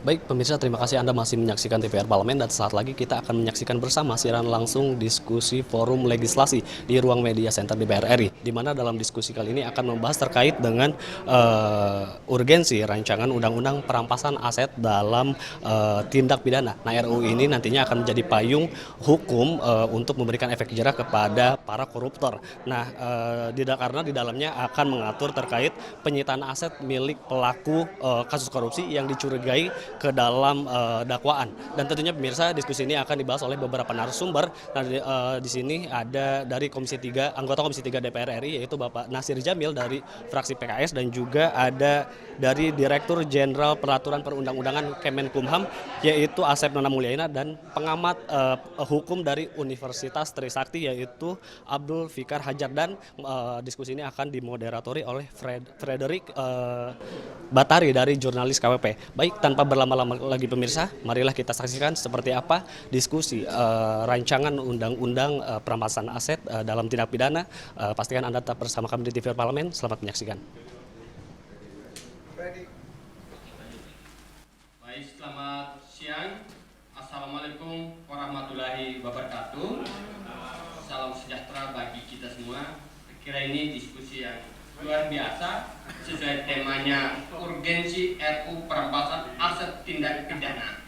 Baik pemirsa, terima kasih Anda masih menyaksikan TVR Parlemen dan saat lagi kita akan menyaksikan bersama siaran langsung diskusi forum legislasi di ruang media center DPR RI, di mana dalam diskusi kali ini akan membahas terkait dengan urgensi rancangan undang-undang perampasan aset dalam tindak pidana. Nah, RUU ini nantinya akan menjadi payung hukum untuk memberikan efek jerah kepada para koruptor. Nah, karena di dalamnya akan mengatur terkait penyitaan aset milik pelaku kasus korupsi yang dicurigai ke dalam dakwaan. Dan tentunya pemirsa, diskusi ini akan dibahas oleh beberapa narasumber. Nah, di sini ada dari anggota Komisi 3 DPR RI, yaitu Bapak Nasir Jamil dari fraksi PKS, dan juga ada dari Direktur Jenderal Peraturan Perundang-undangan Kemenkumham, yaitu Asep Nana Mulyana, dan pengamat hukum dari Universitas Trisakti, yaitu Abdul Fikar Hajar. Dan diskusi ini akan dimoderatori oleh Frederick Batari dari jurnalis KWP. Baik, tanpa berlama-lama lagi pemirsa, marilah kita saksikan seperti apa diskusi rancangan undang-undang perampasan aset dalam tindak pidana. Pastikan Anda tetap bersama kami di TVR Parlemen. Selamat menyaksikan. Baik, selamat siang. Assalamualaikum warahmatullahi wabarakatuh. Salam sejahtera bagi kita semua. Saya kira ini diskusi yang luar biasa sesuai temanya urgensi RUU perampasan aset tindak pidana.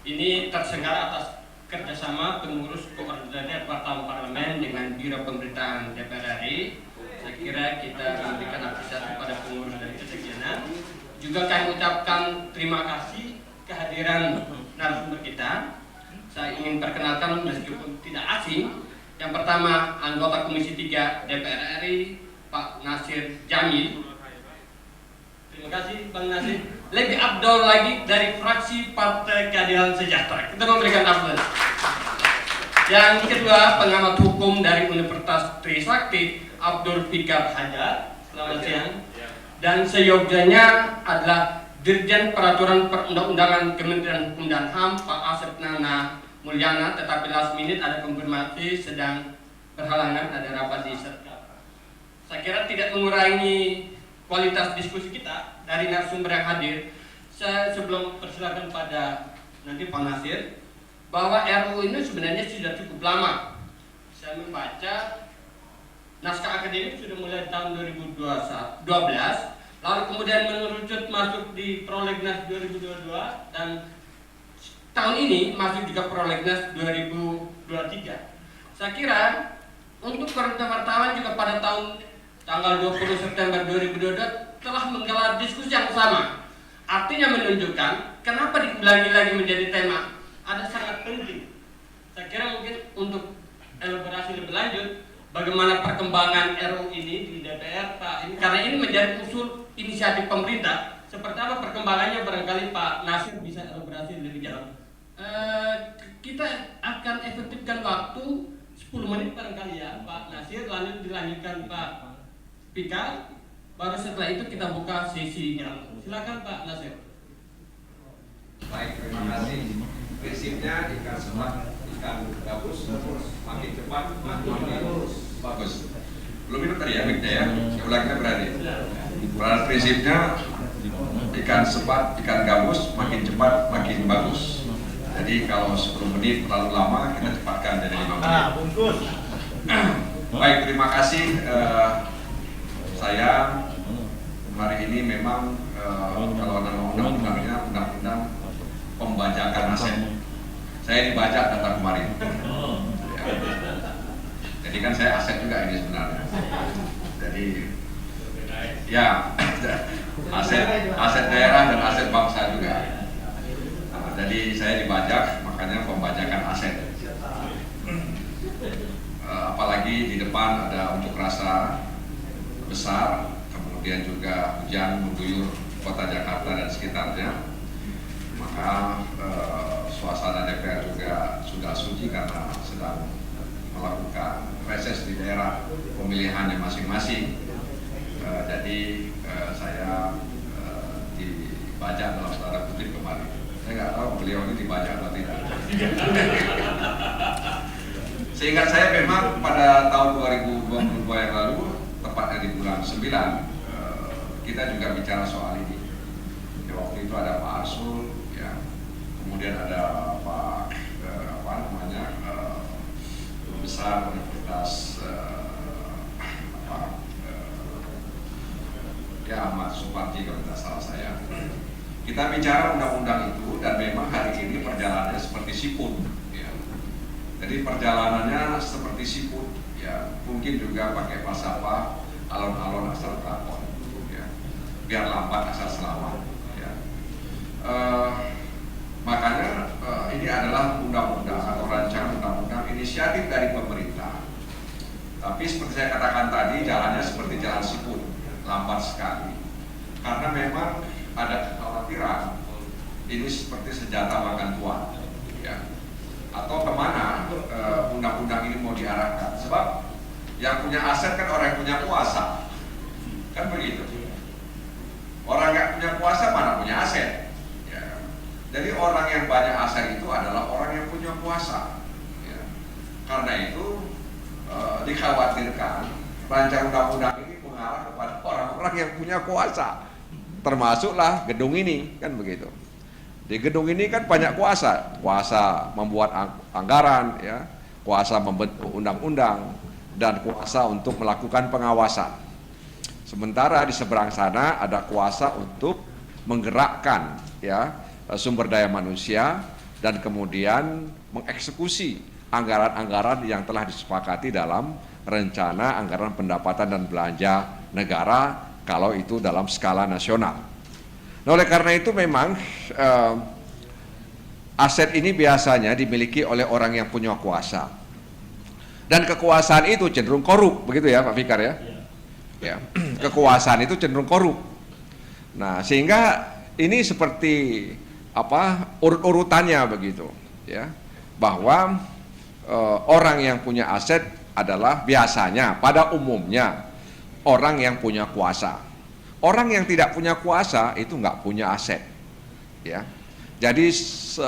Ini terselenggara atas kerjasama pengurus koordinator Departemen Parlemen dengan Biro Pemberitaan DPR RI. Saya kira kita memberikan apresiasi pada pengurus dari kesekianan. Juga kami ucapkan terima kasih kehadiran narasumber kita. Saya ingin perkenalkan meskipun tidak asing. Yang pertama, anggota Komisi 3 DPR RI, Pak Nasir Jamil. Terima kasih Bang Nasir. Lebih abdol lagi dari fraksi Partai Keadilan Sejahtera. Kita memberikan abdol. Yang kedua, pengamat hukum dari Universitas Trisakti, Abdul Fikar Hajar. Selamat siang. Dan seyogyanya adalah Dirjen Peraturan Perundang-undangan Kementerian Hukum dan HAM, Pak Asep Nana Mulyana. Tetapi last minute ada konfirmasi sedang berhalangan, ada rapat di Serkap. Saya kira tidak mengurangi kualitas diskusi kita dari narasumber yang hadir. Saya sebelum persilakan pada nanti Pak Nasir, bahwa RUU ini sebenarnya sudah cukup lama. Saya membaca naskah akademik sudah mulai tahun 2012, lalu kemudian mengerucut masuk di Prolegnas 2022, dan tahun ini masuk juga Prolegnas 2023. Saya kira untuk wartawan juga pada tanggal 20 September 2022 telah menggelar diskusi yang sama. Artinya menunjukkan kenapa diulangi lagi menjadi tema. Ada sangat penting. Saya kira mungkin untuk elaborasi lebih lanjut bagaimana perkembangan RUU ini di DPR, Pak. Karena ini menjadi usul inisiatif pemerintah. Seperti apa perkembangannya, barangkali Pak Nasir bisa elaborasi lebih jauh. Kita akan efektifkan waktu 10 menit barangkali ya Pak Nasir, lalu dilanjutkan Pak Fikar, baru setelah itu kita buka sesinya. Silakan Pak Nasir. Baik, terima kasih. Prinsipnya ikan sepat, ikan gabus, makin cepat, makin bagus. Belum minum tadi ya, Miknya ya. Saya ulangnya berani. Prinsipnya ikan sepat, ikan gabus, makin cepat, makin bagus. Jadi kalau 10 menit terlalu lama, kita cepatkan jadi 5 menit. Bungkus. Baik, terima kasih. Saya hari ini memang kalau nama undang-undangnya undang-undang pembajakan aset. Saya dibajak datang kemarin. Jadi kan saya aset juga ini sebenarnya. Jadi ya aset daerah dan aset bangsa juga. Jadi saya dibajak, makanya pembajakan aset. Apalagi di depan ada unjuk rasa besar, kemudian juga hujan mengguyur kota Jakarta dan sekitarnya, maka suasana DPR juga sudah sunyi karena sedang melakukan reses di daerah pemilihannya masing-masing. Jadi saya dibajak dalam tanda kutip kemarin. Saya nggak tahu beliau ini dibajak atau tidak. Seingat saya memang pada tahun 2022 yang lalu, tepatnya di bulan 9, kita juga bicara soal ini. Waktu itu itu ada Pak Arsul, ya, kemudian ada Pak Guru Besar Universitas Ahmad Suparji kalau tidak salah saya. Kita bicara undang-undang itu dan memang hari ini perjalanannya seperti siput, ya. Jadi perjalanannya seperti siput, ya. Mungkin juga pakai falsafah alon-alon asal kelakon, ya. Biar lambat asal selamat, ya. Makanya ini adalah undang-undang atau rancangan undang-undang inisiatif dari pemerintah. Tapi seperti saya katakan tadi, jalannya seperti jalan siput, lambat sekali. Karena memang ada kekhawatiran ini seperti senjata makan tuan, ya. Atau kemana undang-undang ini mau diarahkan? Sebab yang punya aset kan orang yang punya kuasa, kan begitu. Orang yang punya kuasa mana punya aset, ya. Jadi orang yang banyak aset itu adalah orang yang punya kuasa, ya. Karena itu dikhawatirkan rancangan undang-undang ini mengarah kepada orang-orang yang punya kuasa, termasuklah gedung ini, kan begitu. Di gedung ini kan banyak kuasa membuat anggaran, ya, kuasa membentuk undang-undang, dan kuasa untuk melakukan pengawasan. Sementara di seberang sana ada kuasa untuk menggerakkan, ya, sumber daya manusia dan kemudian mengeksekusi anggaran-anggaran yang telah disepakati dalam rencana anggaran pendapatan dan belanja negara kalau itu dalam skala nasional. Nah, oleh karena itu memang aset ini biasanya dimiliki oleh orang yang punya kuasa. Dan kekuasaan itu cenderung korup, begitu ya Pak Fikar, ya? Ya, kekuasaan itu cenderung korup. Nah, sehingga ini seperti urut-urutannya begitu, ya. Bahwa orang yang punya aset adalah biasanya pada umumnya orang yang punya kuasa. Orang yang tidak punya kuasa itu nggak punya aset, ya. Jadi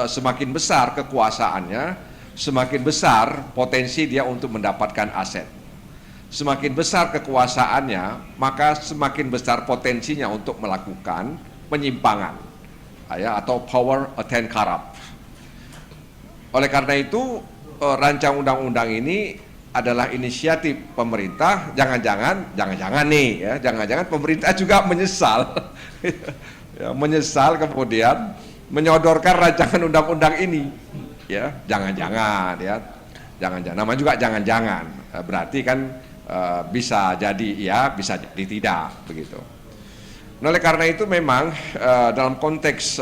semakin besar kekuasaannya, semakin besar potensi dia untuk mendapatkan aset. Semakin besar kekuasaannya, maka semakin besar potensinya untuk melakukan penyimpangan, ya, atau power attend corrupt. Oleh karena itu, rancang undang-undang ini adalah inisiatif pemerintah. Jangan-jangan nih, ya, jangan-jangan pemerintah juga menyesal, ya, menyesal kemudian menyodorkan rancangan undang-undang ini, ya, jangan-jangan, ya, jangan-jangan. Nama juga jangan-jangan, berarti kan bisa jadi ya, bisa jadi tidak, begitu. Nah, oleh karena itu memang dalam konteks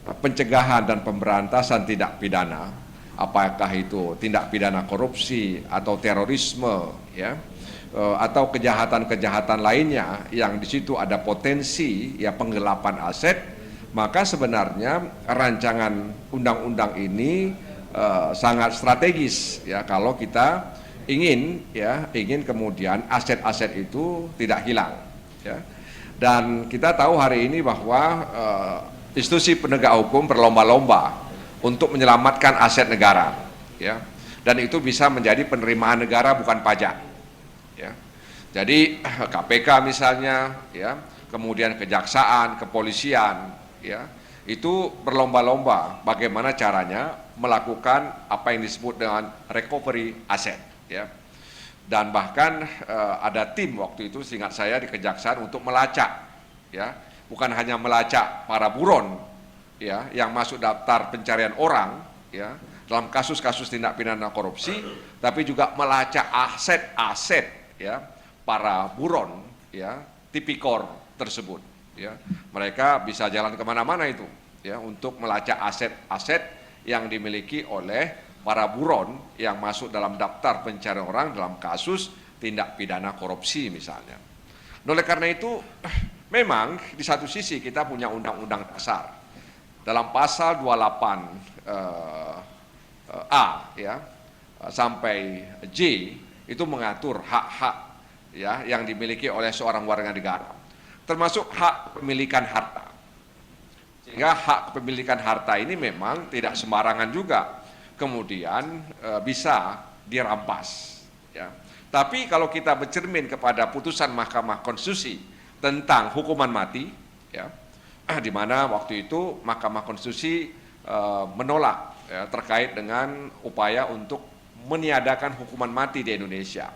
pencegahan dan pemberantasan tindak pidana, apakah itu tindak pidana korupsi atau terorisme, ya, atau kejahatan-kejahatan lainnya yang di situ ada potensi, ya, penggelapan aset, maka sebenarnya rancangan undang-undang ini sangat strategis, ya, kalau kita ingin kemudian aset-aset itu tidak hilang, ya. Dan kita tahu hari ini bahwa institusi penegak hukum berlomba-lomba untuk menyelamatkan aset negara, ya, dan itu bisa menjadi penerimaan negara bukan pajak, ya. Jadi KPK misalnya, ya, kemudian kejaksaan, kepolisian, ya, itu berlomba-lomba bagaimana caranya melakukan apa yang disebut dengan recovery aset, ya. Dan bahkan ada tim waktu itu, seingat saya, di kejaksaan untuk melacak, ya, bukan hanya melacak para buron, ya, yang masuk daftar pencarian orang, ya, dalam kasus-kasus tindak pidana korupsi, tapi juga melacak aset-aset, ya, para buron, ya, tipikor tersebut, ya. Mereka bisa jalan kemana-mana itu, ya, untuk melacak aset-aset yang dimiliki oleh para buron yang masuk dalam daftar pencarian orang dalam kasus tindak pidana korupsi misalnya. Oleh karena itu, memang di satu sisi kita punya undang-undang dasar dalam pasal 28 A, ya, sampai J itu mengatur hak-hak, ya, yang dimiliki oleh seorang warga negara, termasuk hak pemilikan harta. Sehingga hak kepemilikan harta ini memang tidak sembarangan juga kemudian bisa dirampas, ya. Tapi kalau kita bercermin kepada putusan Mahkamah Konstitusi tentang hukuman mati, ya, di mana waktu itu Mahkamah Konstitusi menolak ya, terkait dengan upaya untuk meniadakan hukuman mati di Indonesia.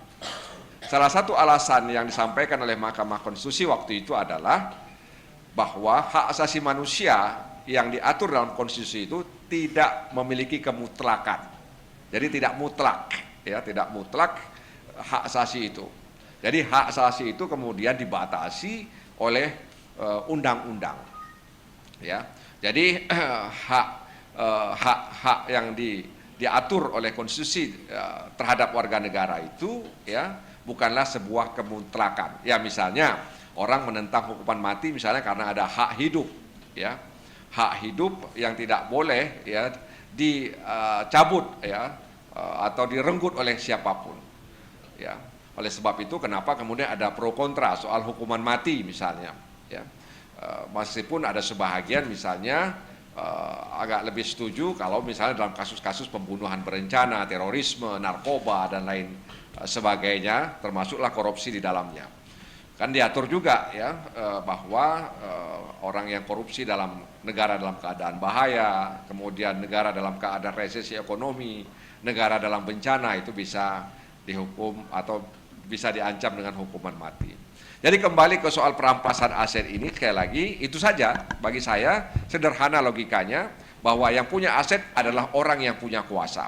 Salah satu alasan yang disampaikan oleh Mahkamah Konstitusi waktu itu adalah bahwa hak asasi manusia yang diatur dalam konstitusi itu tidak memiliki kemutlakan. Jadi tidak mutlak, ya, tidak mutlak hak asasi itu. Jadi hak asasi itu kemudian dibatasi oleh undang-undang. Ya. Jadi hak yang diatur oleh konstitusi terhadap warga negara itu ya bukanlah sebuah kemutlakan. Ya misalnya orang menentang hukuman mati misalnya karena ada hak hidup, ya. Hak hidup yang tidak boleh ya dicabut ya atau direnggut oleh siapapun. Ya. Oleh sebab itu kenapa kemudian ada pro kontra soal hukuman mati misalnya, ya. Meskipun ada sebahagian misalnya agak lebih setuju kalau misalnya dalam kasus-kasus pembunuhan berencana, terorisme, narkoba dan lain sebagainya, termasuklah korupsi di dalamnya. Kan diatur juga ya bahwa orang yang korupsi dalam negara dalam keadaan bahaya, kemudian negara dalam keadaan resesi ekonomi, negara dalam bencana itu bisa dihukum atau bisa diancam dengan hukuman mati. Jadi kembali ke soal perampasan aset ini, sekali lagi itu saja bagi saya sederhana logikanya bahwa yang punya aset adalah orang yang punya kuasa.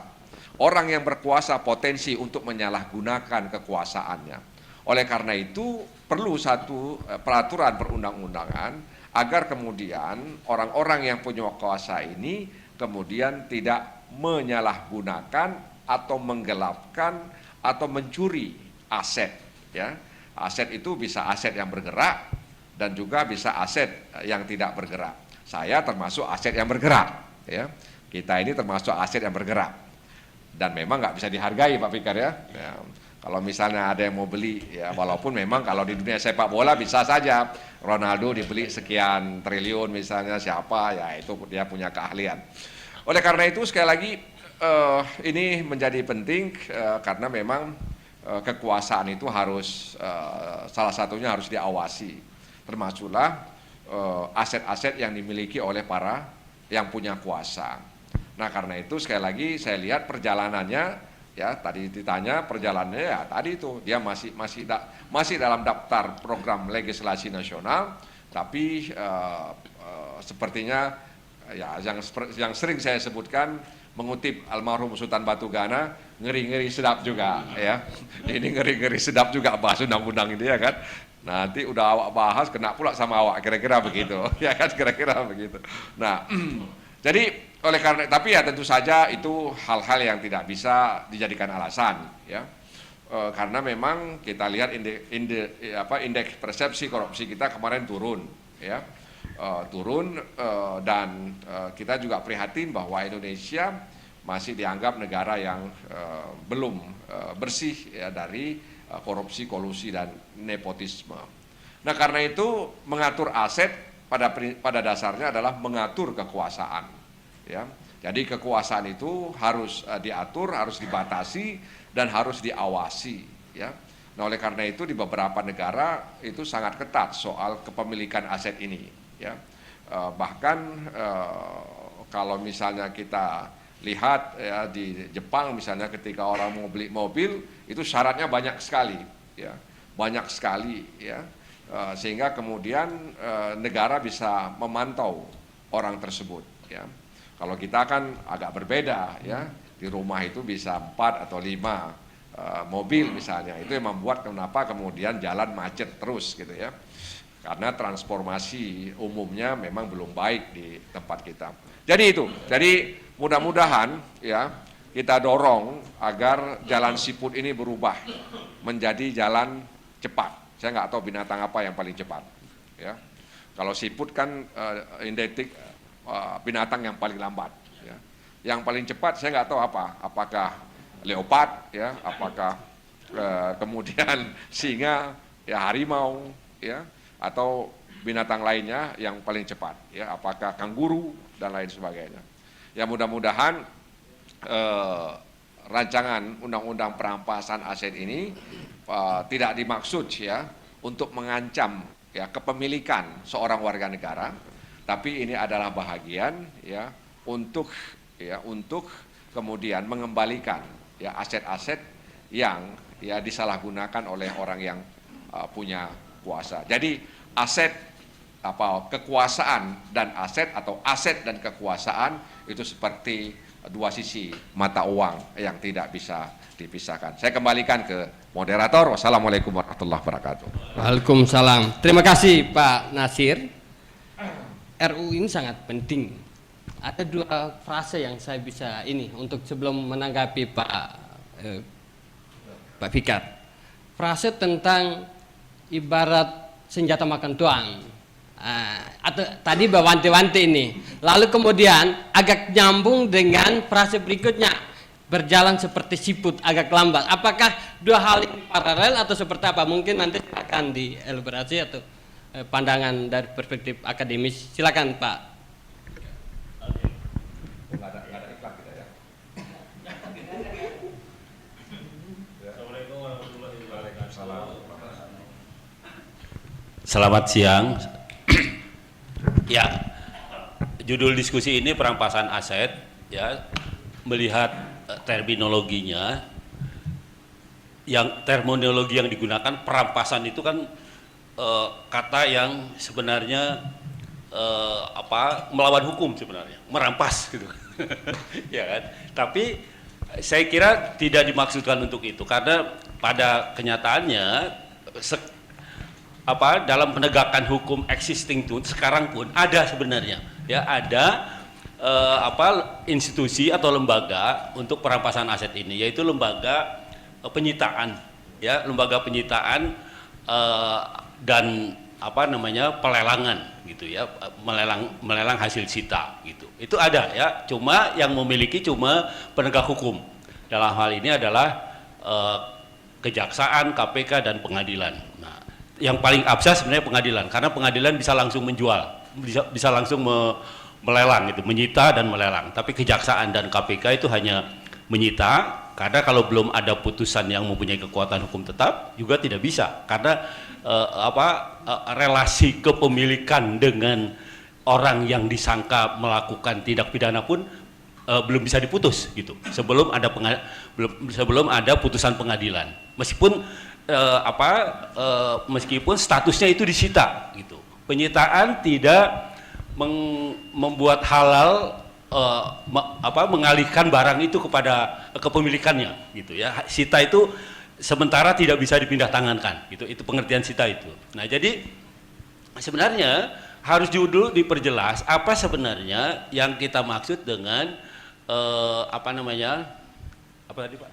Orang yang berkuasa potensi untuk menyalahgunakan kekuasaannya. Oleh karena itu perlu satu peraturan perundang-undangan agar kemudian orang-orang yang punya kuasa ini kemudian tidak menyalahgunakan atau menggelapkan atau mencuri aset, ya. Aset itu bisa aset yang bergerak dan juga bisa aset yang tidak bergerak. Saya termasuk aset yang bergerak, ya. Kita ini termasuk aset yang bergerak dan memang nggak bisa dihargai Pak Fikar, ya. Kalau misalnya ada yang mau beli, ya walaupun memang kalau di dunia sepak bola bisa saja Ronaldo dibeli sekian triliun misalnya siapa, ya itu dia punya keahlian. Oleh karena itu sekali lagi ini menjadi penting karena memang kekuasaan itu harus salah satunya harus diawasi, termasuklah aset-aset yang dimiliki oleh para yang punya kuasa. Nah karena itu sekali lagi saya lihat perjalanannya, ya tadi ditanya perjalanannya ya tadi itu dia masih dalam daftar program legislasi nasional, tapi sepertinya ya yang sering saya sebutkan mengutip almarhum Sultan Batugana, ngeri-ngeri sedap juga, ya. Ini ngeri-ngeri sedap juga bahas undang-undang ini, ya kan. Nanti udah awak bahas kena pula sama awak, kira-kira begitu, ya kan, kira-kira begitu. Nah, jadi oleh karena tapi ya tentu saja itu hal-hal yang tidak bisa dijadikan alasan, ya. Karena memang kita lihat indeks persepsi korupsi kita kemarin turun, ya. Dan kita juga prihatin bahwa Indonesia masih dianggap negara yang belum bersih ya, dari korupsi, kolusi dan nepotisme. Nah karena itu mengatur aset pada dasarnya adalah mengatur kekuasaan. Ya, jadi kekuasaan itu harus diatur, harus dibatasi dan harus diawasi. Ya. Nah oleh karena itu di beberapa negara itu sangat ketat soal kepemilikan aset ini. Ya, bahkan kalau misalnya kita lihat ya di Jepang misalnya ketika orang mau beli mobil itu syaratnya banyak sekali, ya banyak sekali, ya sehingga kemudian negara bisa memantau orang tersebut. Ya, kalau kita kan agak berbeda, ya di rumah itu bisa 4 atau 5 mobil misalnya, itu yang membuat kenapa kemudian jalan macet terus gitu ya. Karena transformasi umumnya memang belum baik di tempat kita. Jadi itu, jadi mudah-mudahan ya kita dorong agar jalan siput ini berubah menjadi jalan cepat. Saya nggak tahu binatang apa yang paling cepat. Ya, kalau siput kan identik binatang yang paling lambat. Ya. Yang paling cepat saya nggak tahu apa, apakah leopard, ya, apakah kemudian singa, ya harimau, ya. Atau binatang lainnya yang paling cepat, ya apakah kanguru dan lain sebagainya. Ya mudah-mudahan rancangan undang-undang perampasan aset ini tidak dimaksud ya untuk mengancam ya kepemilikan seorang warga negara, tapi ini adalah bahagian ya untuk kemudian mengembalikan ya aset-aset yang ya disalahgunakan oleh orang yang punya kuasa. Jadi kekuasaan dan aset atau aset dan kekuasaan itu seperti dua sisi mata uang yang tidak bisa dipisahkan. Saya kembalikan ke moderator. Wassalamualaikum warahmatullahi wabarakatuh. Waalaikumsalam. Terima kasih Pak Nasir. RU ini sangat penting. Ada dua frase yang saya bisa untuk sebelum menanggapi Pak Fikar. Frase tentang ibarat senjata makan tuang. Atau tadi wanti-wanti ini. Lalu kemudian agak nyambung dengan frase berikutnya, berjalan seperti siput agak lambat. Apakah dua hal ini paralel atau seperti apa? Mungkin nanti akan dielaborasi atau pandangan dari perspektif akademis. Silakan Pak. Selamat siang. Ya, judul diskusi ini perampasan aset. Ya, melihat terminologinya, terminologi yang digunakan perampasan itu kan kata yang sebenarnya melawan hukum sebenarnya, merampas gitu. Ya kan? Tapi saya kira tidak dimaksudkan untuk itu, karena pada kenyataannya dalam penegakan hukum existing itu sekarang pun ada sebenarnya ya, ada institusi atau lembaga untuk perampasan aset ini, yaitu lembaga penyitaan ya, lembaga penyitaan dan pelelangan gitu ya, melelang hasil sita gitu. Itu ada ya, cuma yang memiliki penegak hukum. Dalam hal ini adalah kejaksaan, KPK dan pengadilan. Nah, yang paling absah sebenarnya pengadilan, karena pengadilan bisa langsung menjual, bisa langsung melelang gitu, menyita dan melelang. Tapi kejaksaan dan KPK itu hanya menyita, karena kalau belum ada putusan yang mempunyai kekuatan hukum tetap juga tidak bisa, karena relasi kepemilikan dengan orang yang disangka melakukan tindak pidana pun belum bisa diputus gitu, sebelum ada putusan pengadilan, meskipun meskipun statusnya itu disita gitu. Penyitaan tidak membuat halal mengalihkan barang itu kepada kepemilikannya gitu ya. Sita itu sementara tidak bisa dipindah tangankan gitu, itu pengertian sita itu. Nah, jadi sebenarnya harus dulu diperjelas apa sebenarnya yang kita maksud dengan apa tadi Pak?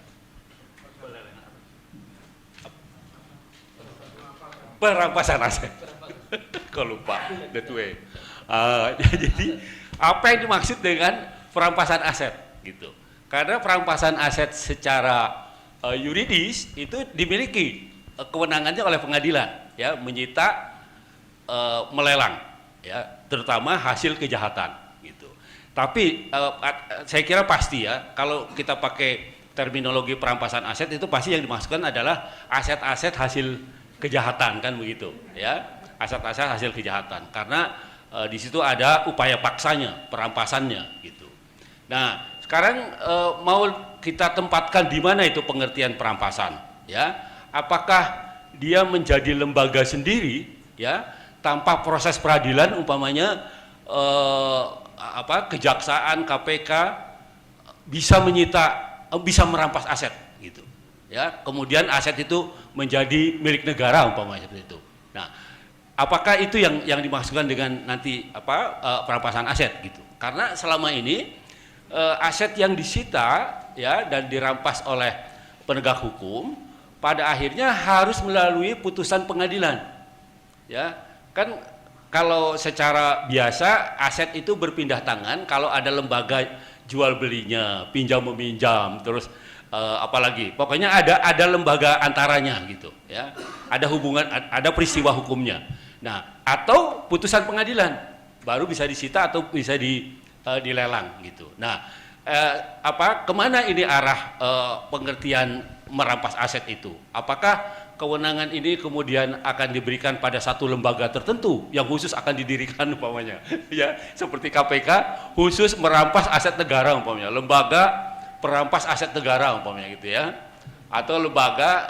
Perampasan aset. Kok lupa? Jadi apa yang dimaksud dengan perampasan aset gitu? Karena perampasan aset secara yuridis itu dimiliki kewenangannya oleh pengadilan ya, menyita, melelang ya, terutama hasil kejahatan gitu. Tapi saya kira pasti ya, kalau kita pakai terminologi perampasan aset itu pasti yang dimaksudkan adalah aset-aset hasil kejahatan, kan begitu ya, aset-aset hasil kejahatan, karena di situ ada upaya paksanya, perampasannya gitu. Nah, sekarang mau kita tempatkan di mana itu pengertian perampasan ya? Apakah dia menjadi lembaga sendiri ya, tanpa proses peradilan, umpamanya kejaksaan, KPK bisa menyita, bisa merampas aset gitu ya, kemudian aset itu menjadi milik negara umpamanya seperti itu. Nah, apakah itu yang dimaksudkan dengan nanti perampasan aset gitu? Karena selama ini aset yang disita ya dan dirampas oleh penegak hukum pada akhirnya harus melalui putusan pengadilan ya. Kan kalau secara biasa aset itu berpindah tangan kalau ada lembaga jual belinya, pinjam meminjam, terus apalagi pokoknya ada lembaga antaranya gitu ya, ada hubungan, ada peristiwa hukumnya. Nah, atau putusan pengadilan baru bisa disita atau bisa dilelang gitu. Nah, kemana ini arah pengertian merampas aset itu? Apakah kewenangan ini kemudian akan diberikan pada satu lembaga tertentu yang khusus akan didirikan umpamanya, ya seperti KPK khusus merampas aset negara umpamanya, lembaga perampas aset negara umpamanya gitu ya, atau lembaga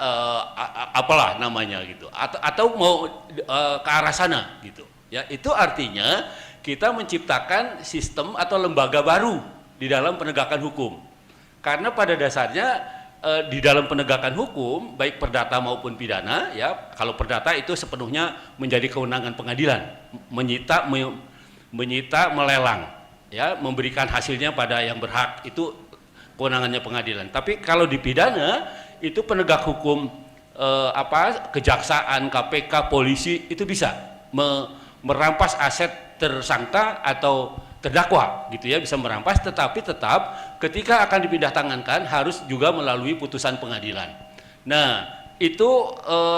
apalah namanya gitu, atau mau ke arah sana gitu, ya itu artinya kita menciptakan sistem atau lembaga baru di dalam penegakan hukum, karena pada dasarnya di dalam penegakan hukum baik perdata maupun pidana ya, kalau perdata itu sepenuhnya menjadi kewenangan pengadilan, menyita melelang ya, memberikan hasilnya pada yang berhak, itu kewenangannya pengadilan. Tapi kalau di pidana itu penegak hukum kejaksaan, KPK, polisi itu bisa merampas aset tersangka atau terdakwa gitu ya, bisa merampas, tetapi tetap ketika akan dipindah tangankan harus juga melalui putusan pengadilan. Nah itu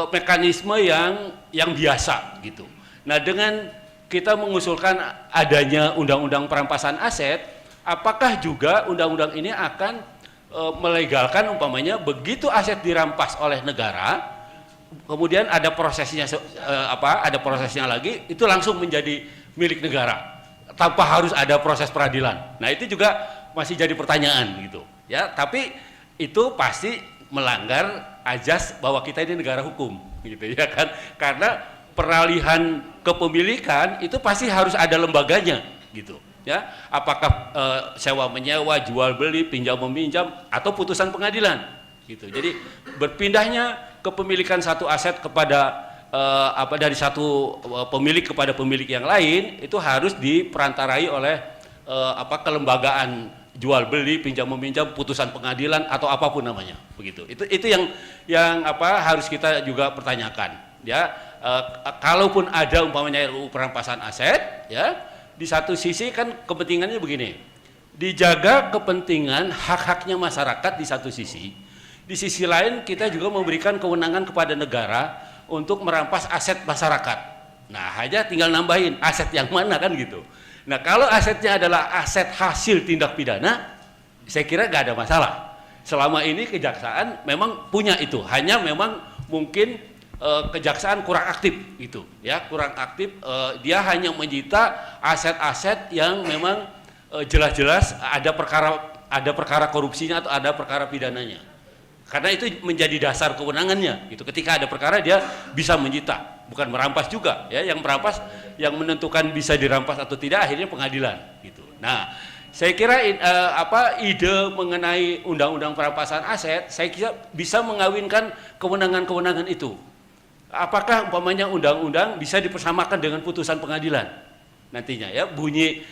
mekanisme yang biasa gitu. Nah dengan kita mengusulkan adanya undang-undang perampasan aset, apakah juga undang-undang ini akan melegalkan umpamanya begitu aset dirampas oleh negara, kemudian ada prosesnya ada prosesnya lagi, itu langsung menjadi milik negara tanpa harus ada proses peradilan. Nah itu juga masih jadi pertanyaan gitu ya, tapi itu pasti melanggar azas bahwa kita ini negara hukum gitu ya kan, karena peralihan kepemilikan itu pasti harus ada lembaganya gitu ya, apakah sewa menyewa, jual beli, pinjam meminjam, atau putusan pengadilan gitu. Jadi berpindahnya kepemilikan satu aset kepada dari satu pemilik kepada pemilik yang lain itu harus diperantarai oleh kelembagaan jual beli, pinjam meminjam, putusan pengadilan atau apapun namanya begitu. Itu yang harus kita juga pertanyakan ya. Kalaupun ada umpamanya RUU perampasan aset ya, di satu sisi kan kepentingannya begini, dijaga kepentingan hak-haknya masyarakat di satu sisi, di sisi lain kita juga memberikan kewenangan kepada negara untuk merampas aset masyarakat. Nah hanya tinggal nambahin aset yang mana kan gitu. Nah kalau asetnya adalah aset hasil tindak pidana, saya kira nggak ada masalah. Selama ini kejaksaan memang punya itu, hanya memang mungkin kejaksaan kurang aktif gitu ya, kurang aktif. Dia hanya menyita aset-aset yang memang jelas-jelas ada perkara korupsinya atau ada perkara pidananya. Karena itu menjadi dasar kewenangannya gitu. Ketika ada perkara dia bisa menyita, bukan merampas juga ya. Yang merampas, yang menentukan bisa dirampas atau tidak akhirnya pengadilan gitu. Nah, saya kira ide mengenai undang-undang perampasan aset, saya kira bisa mengawinkan kewenangan-kewenangan itu. Apakah umpamanya undang-undang bisa dipersamakan dengan putusan pengadilan nantinya ya, bunyi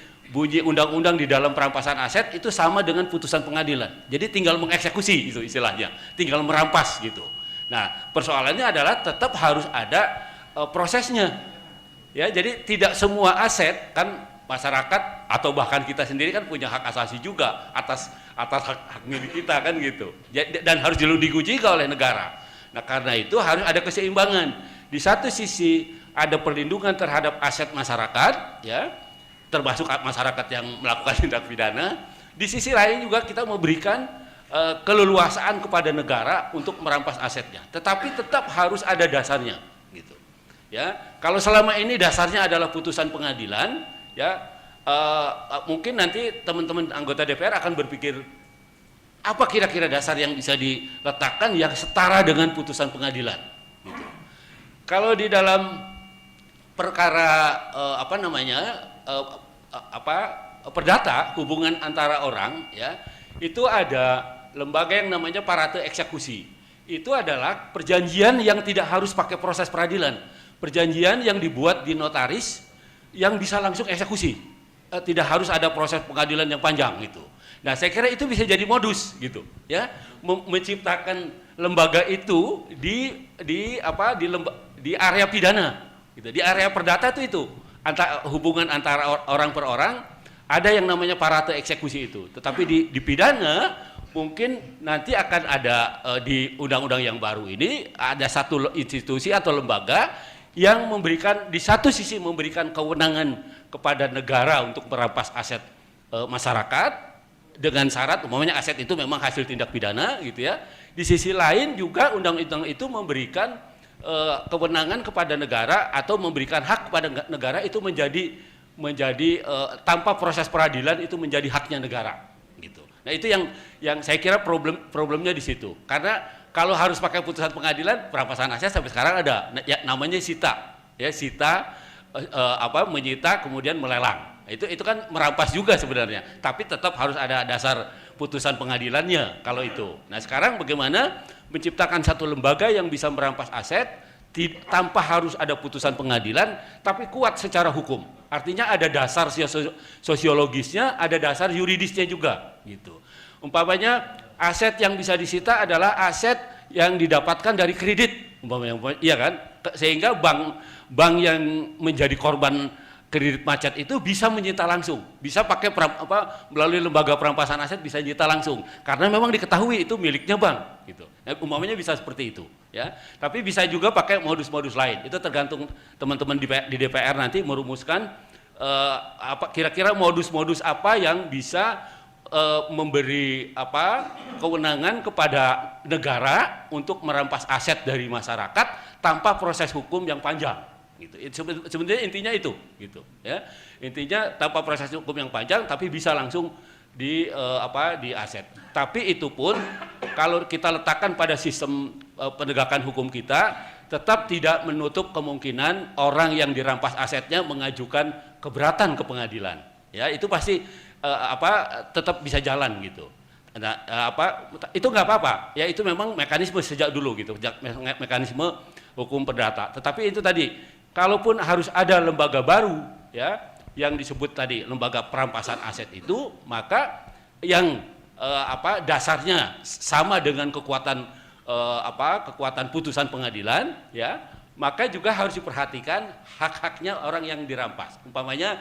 undang-undang di dalam perampasan aset itu sama dengan putusan pengadilan. Jadi tinggal mengeksekusi itu istilahnya, tinggal merampas gitu. Nah, persoalannya adalah tetap harus ada prosesnya. Ya, jadi tidak semua aset kan masyarakat atau bahkan kita sendiri kan punya hak asasi juga atas hak milik kita kan gitu. Dan harus diuji oleh negara. Nah, karena itu harus ada keseimbangan. Di satu sisi ada perlindungan terhadap aset masyarakat ya, termasuk masyarakat yang melakukan tindak pidana. Di sisi lain juga kita memberikan keleluasaan kepada negara untuk merampas asetnya, tetapi tetap harus ada dasarnya gitu ya. Kalau selama ini dasarnya adalah putusan pengadilan ya, mungkin nanti teman-teman anggota DPR akan berpikir apa kira-kira dasar yang bisa diletakkan yang setara dengan putusan pengadilan gitu. Kalau di dalam perkara perdata, hubungan antara orang ya, itu ada lembaga yang namanya parate eksekusi. Itu adalah perjanjian yang tidak harus pakai proses peradilan, perjanjian yang dibuat di notaris yang bisa langsung eksekusi, tidak harus ada proses pengadilan yang panjang gitu. Nah saya kira itu bisa jadi modus gitu ya, menciptakan lembaga itu di area pidana gitu, di area perdata itu hubungan antara orang per orang, ada yang namanya parate eksekusi itu. Tetapi di pidana mungkin nanti akan ada di undang-undang yang baru ini ada satu institusi atau lembaga yang memberikan, di satu sisi memberikan kewenangan kepada negara untuk merampas aset masyarakat dengan syarat umpamanya aset itu memang hasil tindak pidana gitu ya. Di sisi lain juga undang-undang itu memberikan kewenangan kepada negara atau memberikan hak kepada negara itu menjadi tanpa proses peradilan itu menjadi haknya negara gitu. Nah itu yang saya kira problemnya di situ, karena kalau harus pakai putusan pengadilan, perampasan aset sampai sekarang ada namanya sita, ya sita menyita kemudian melelang. Itu kan merampas juga sebenarnya, tapi tetap harus ada dasar putusan pengadilannya kalau itu. Nah sekarang bagaimana menciptakan satu lembaga yang bisa merampas aset tanpa harus ada putusan pengadilan, tapi kuat secara hukum. Artinya ada dasar sosiologisnya, ada dasar yuridisnya juga, gitu. Umpamanya aset yang bisa disita adalah aset yang didapatkan dari kredit, umpamanya, iya kan? Sehingga bank yang menjadi korban kredit macet itu bisa menyita langsung, bisa pakai melalui lembaga perampasan aset bisa menyita langsung, karena memang diketahui itu miliknya bank, gitu. Nah, umpamanya bisa seperti itu, ya. Tapi bisa juga pakai modus-modus lain. Itu tergantung teman-teman di DPR nanti merumuskan kira-kira modus-modus apa yang bisa memberi kewenangan kepada negara untuk merampas aset dari masyarakat tanpa proses hukum yang panjang. Gitu. Sebenarnya intinya itu, gitu, ya. Intinya tanpa proses hukum yang panjang, tapi bisa langsung di aset. Tapi itu pun kalau kita letakkan pada sistem penegakan hukum kita, tetap tidak menutup kemungkinan orang yang dirampas asetnya mengajukan keberatan ke pengadilan. Ya, itu pasti tetap bisa jalan gitu. Nah, itu nggak apa-apa. Ya itu memang mekanisme sejak dulu gitu, mekanisme hukum perdata. Tetapi itu tadi, kalaupun harus ada lembaga baru, ya, yang disebut tadi lembaga perampasan aset itu, maka yang dasarnya sama dengan kekuatan putusan pengadilan, ya, maka juga harus diperhatikan hak-haknya orang yang dirampas. Umpamanya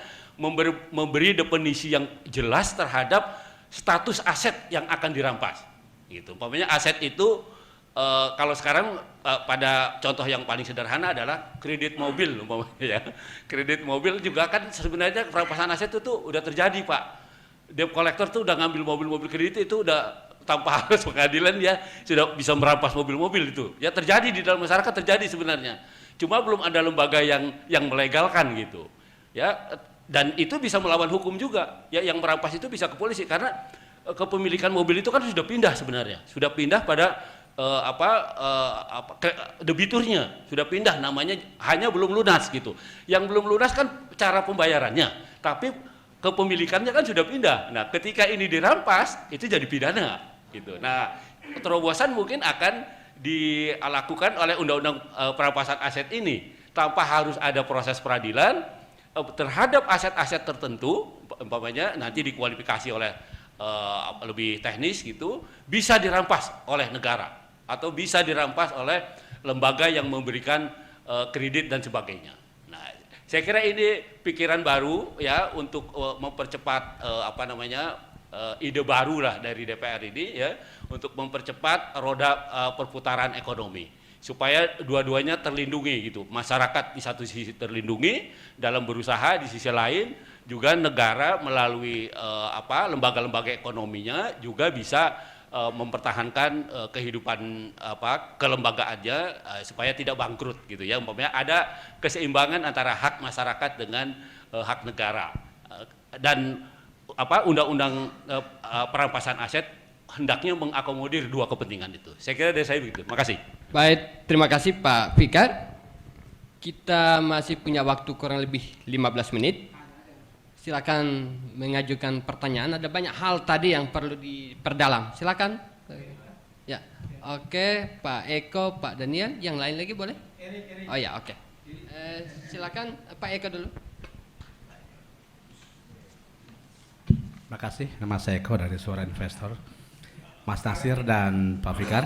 memberi definisi yang jelas terhadap status aset yang akan dirampas. Gitu. Umpamanya aset itu kalau sekarang pada contoh yang paling sederhana adalah kredit mobil, umpamanya, ya. Kredit mobil juga kan sebenarnya perampasan aset itu udah terjadi, Pak. Debt collector tuh udah ngambil mobil-mobil kredit itu udah tanpa harus pengadilan, ya sudah bisa merampas mobil-mobil itu. Ya terjadi di dalam masyarakat, terjadi sebenarnya. Cuma belum ada lembaga yang melegalkan gitu. Ya, dan itu bisa melawan hukum juga. Ya, yang merampas itu bisa ke polisi karena kepemilikan mobil itu kan sudah pindah sebenarnya. Sudah pindah pada debiturnya sudah pindah, namanya hanya belum lunas gitu. Yang belum lunas kan cara pembayarannya, tapi kepemilikannya kan sudah pindah. Nah, ketika ini dirampas itu jadi pidana gitu. Nah, terobosan mungkin akan dilakukan oleh undang-undang perampasan aset ini tanpa harus ada proses peradilan terhadap aset-aset tertentu, umpamanya nanti dikualifikasi oleh lebih teknis gitu, bisa dirampas oleh negara atau bisa dirampas oleh lembaga yang memberikan kredit dan sebagainya. Nah, saya kira ini pikiran baru, ya, untuk mempercepat ide baru lah dari DPR ini, ya, untuk mempercepat roda perputaran ekonomi supaya dua-duanya terlindungi gitu. Masyarakat di satu sisi terlindungi dalam berusaha, di sisi lain juga negara melalui lembaga-lembaga ekonominya juga bisa mempertahankan kehidupan kelembagaannya supaya tidak bangkrut gitu, ya. Umpamanya ada keseimbangan antara hak masyarakat dengan hak negara, dan undang-undang perampasan aset hendaknya mengakomodir dua kepentingan itu. Saya kira dari saya begitu. Makasih. Baik, terima kasih Pak Fikar. Kita masih punya waktu kurang lebih 15 menit. Silakan mengajukan pertanyaan. Ada banyak hal tadi yang perlu diperdalam. Silakan. Ya, oke, Pak Eko, Pak Daniel. Yang lain lagi boleh? Oh ya, oke. Silakan Pak Eko dulu. Terima kasih. Nama saya Eko dari Suara Investor. Mas Nasir dan Pak Fikar.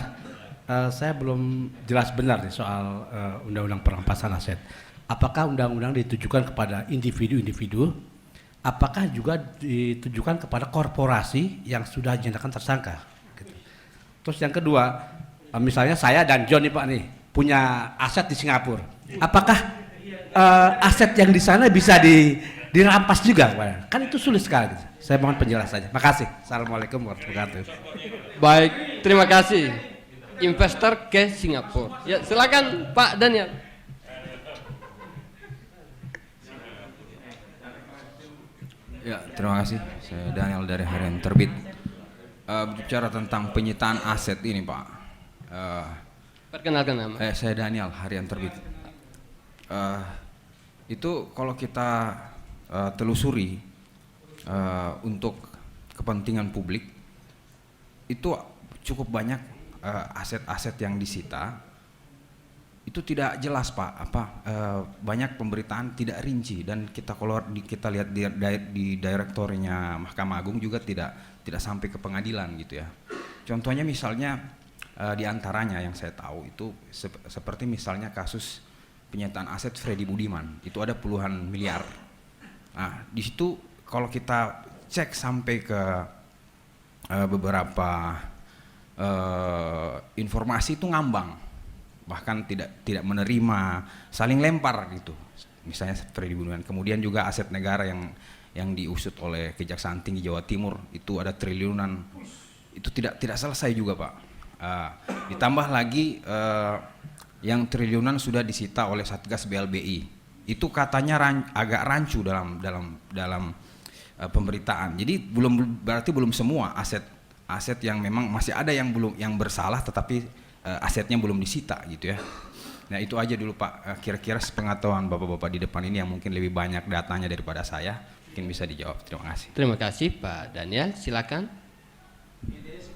Saya belum jelas benar nih soal undang-undang perampasan aset. Apakah undang-undang ditujukan kepada individu-individu? Apakah juga ditujukan kepada korporasi yang sudah dinyatakan tersangka? Gitu. Terus yang kedua, misalnya saya dan John nih Pak nih punya aset di Singapura. Apakah aset yang di sana bisa dirampas juga? Kan itu sulit sekali. Saya mohon penjelasannya. Makasih. Assalamualaikum warahmatullahi wabarakatuh. Baik, terima kasih. investor ke Singapura. Ya, silakan Pak Daniel. Ya, terima kasih. Saya Daniel dari Harian Terbit. Bicara tentang penyitaan aset ini, Pak. Perkenalkan nama. Saya Daniel, Harian Terbit. Itu kalau kita telusuri untuk kepentingan publik, itu cukup banyak aset-aset yang disita. Itu tidak jelas, Pak, banyak pemberitaan tidak rinci, dan kita lihat di direktornya Mahkamah Agung juga tidak sampai ke pengadilan gitu ya. Contohnya misalnya di antaranya yang saya tahu itu seperti misalnya kasus penyitaan aset Freddy Budiman, itu ada puluhan miliar. Nah, di situ kalau kita cek sampai ke beberapa informasi itu ngambang, bahkan tidak menerima, saling lempar gitu. Misalnya Freddy Budiman. Kemudian juga aset negara yang diusut oleh Kejaksaan Tinggi Jawa Timur itu ada triliunan, itu tidak selesai juga, Pak. Ditambah lagi yang triliunan sudah disita oleh Satgas BLBI. Itu katanya agak rancu dalam pemberitaan. Jadi berarti belum semua aset yang memang masih ada yang bersalah tetapi asetnya belum disita gitu ya. Nah, itu aja dulu, Pak. Kira-kira sepengetahuan Bapak-bapak di depan ini yang mungkin lebih banyak datanya daripada saya, mungkin bisa dijawab. Terima kasih. Terima kasih Pak Daniel, silakan.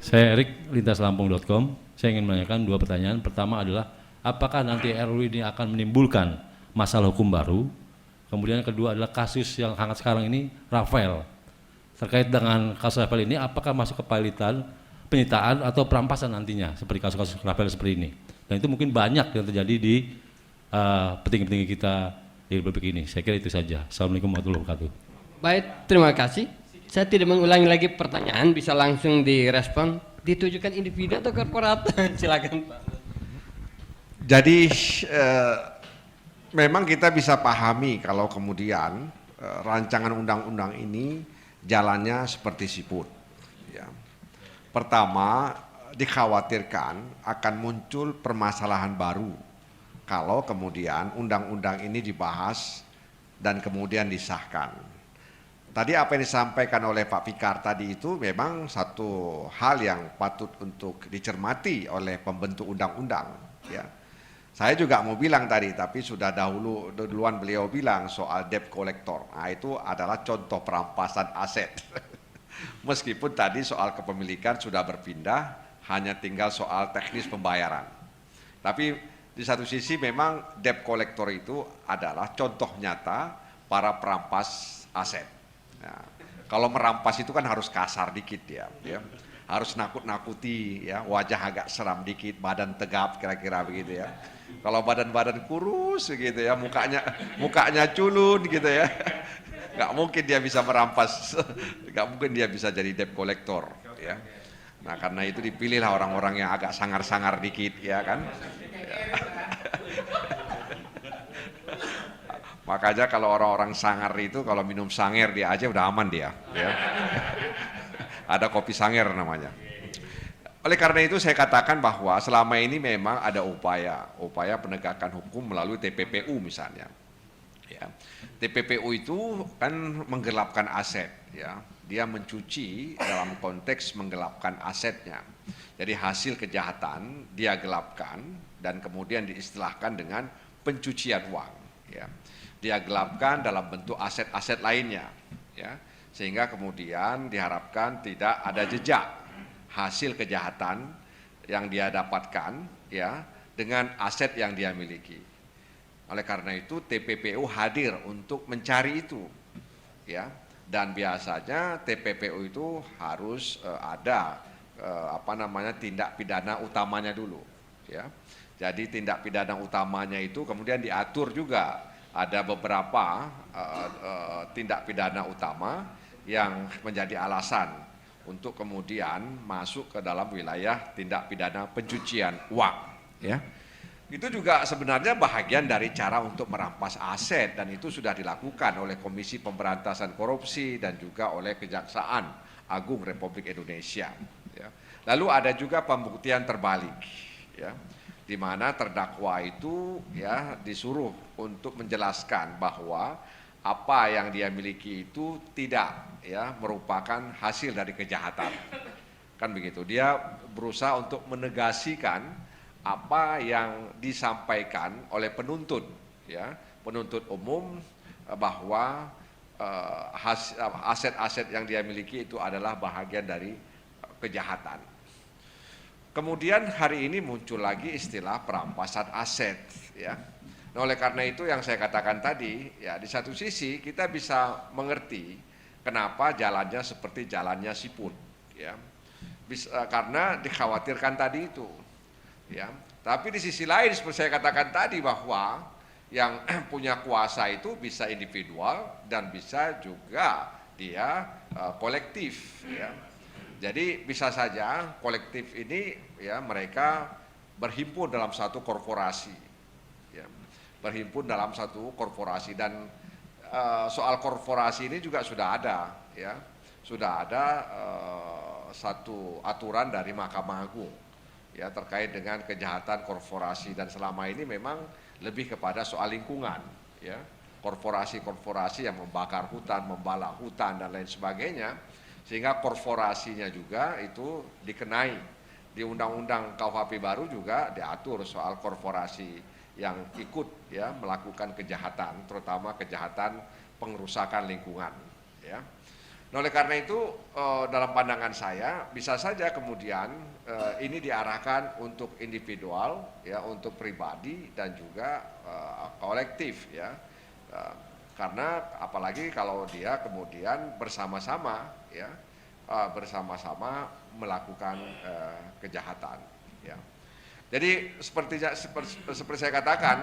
Saya Erik, lintaslampung.com. Saya ingin menanyakan dua pertanyaan. Pertama adalah, apakah nanti RUU ini akan menimbulkan masalah hukum baru? Kemudian yang kedua adalah kasus yang hangat sekarang ini, Rafael. Terkait dengan kasus Rafael ini, apakah masuk ke penyitaan atau perampasan nantinya, seperti kasus-kasus Rafael seperti ini? Dan itu mungkin banyak yang terjadi di petinggi-petinggi kita di Republik ini. Saya kira itu saja. Assalamualaikum warahmatullahi wabarakatuh. Baik, terima kasih. Saya tidak mengulangi lagi pertanyaan, bisa langsung direspon. Ditujukan individu atau korporat? Silakan Pak. Jadi memang kita bisa pahami kalau kemudian rancangan undang-undang ini jalannya seperti siput. Ya. Pertama, dikhawatirkan akan muncul permasalahan baru kalau kemudian undang-undang ini dibahas dan kemudian disahkan. Tadi apa yang disampaikan oleh Pak Fikar tadi itu memang satu hal yang patut untuk dicermati oleh pembentuk undang-undang. Ya. Saya juga mau bilang tadi, tapi sudah duluan beliau bilang soal debt collector. Nah, itu adalah contoh perampasan aset. Meskipun tadi soal kepemilikan sudah berpindah, hanya tinggal soal teknis pembayaran. Tapi di satu sisi memang debt collector itu adalah contoh nyata para perampas aset. Nah, kalau merampas itu kan harus kasar dikit ya. Harus nakut-nakuti ya, wajah agak seram dikit, badan tegap kira-kira begitu ya. Kalau badan-badan kurus begitu ya, mukanya culun gitu ya. Nggak mungkin dia bisa merampas, nggak mungkin dia bisa jadi debt collector ya. Nah, karena itu dipilihlah orang-orang yang agak sangar-sangar dikit ya kan. Ya. Makanya kalau orang-orang sangar itu kalau minum sanger dia aja udah aman dia ya. Ada kopi sanger namanya. Oleh karena itu saya katakan bahwa selama ini memang ada upaya penegakan hukum melalui TPPU misalnya. Ya. TPPU itu kan menggelapkan aset, ya. Dia mencuci dalam konteks menggelapkan asetnya. Jadi hasil kejahatan dia gelapkan dan kemudian diistilahkan dengan pencucian uang. Ya. Dia gelapkan dalam bentuk aset-aset lainnya, ya. Sehingga kemudian diharapkan tidak ada jejak hasil kejahatan yang dia dapatkan, ya, dengan aset yang dia miliki. Oleh karena itu TPPU hadir untuk mencari itu, ya. Dan biasanya TPPU itu harus ada tindak pidana utamanya dulu, ya. Jadi tindak pidana utamanya itu kemudian diatur juga ada beberapa tindak pidana utama yang menjadi alasan untuk kemudian masuk ke dalam wilayah tindak pidana pencucian uang, ya. Itu juga sebenarnya bahagian dari cara untuk merampas aset dan itu sudah dilakukan oleh Komisi Pemberantasan Korupsi dan juga oleh Kejaksaan Agung Republik Indonesia. Ya. Lalu ada juga pembuktian terbalik, ya, di mana terdakwa itu ya disuruh untuk menjelaskan bahwa apa yang dia miliki itu tidak ya merupakan hasil dari kejahatan. Kan begitu. Dia berusaha untuk menegasikan apa yang disampaikan oleh penuntut, ya, penuntut umum bahwa aset-aset yang dia miliki itu adalah bahagian dari kejahatan. Kemudian hari ini muncul lagi istilah perampasan aset, ya. Nah, oleh karena itu yang saya katakan tadi, ya di satu sisi kita bisa mengerti kenapa jalannya seperti jalannya siput, ya. Karena dikhawatirkan tadi itu, ya. Tapi di sisi lain seperti saya katakan tadi bahwa yang punya kuasa itu bisa individual dan bisa juga dia kolektif, ya. Jadi bisa saja kolektif ini ya mereka berhimpun dalam satu korporasi, ya, berhimpun dalam satu korporasi dan soal korporasi ini juga sudah ada, ya, sudah ada satu aturan dari Mahkamah Agung, ya, terkait dengan kejahatan korporasi dan selama ini memang lebih kepada soal lingkungan, ya, korporasi-korporasi yang membakar hutan, membala hutan dan lain sebagainya. Sehingga korporasinya juga itu dikenai. Di Undang-Undang KUHP baru juga diatur soal korporasi yang ikut ya melakukan kejahatan, terutama kejahatan pengerusakan lingkungan. Ya. Nah, oleh karena itu dalam pandangan saya bisa saja kemudian ini diarahkan untuk individual, ya, untuk pribadi dan juga kolektif, ya. Karena apalagi kalau dia kemudian bersama-sama, ya, bersama-sama melakukan kejahatan, ya. Jadi seperti saya katakan,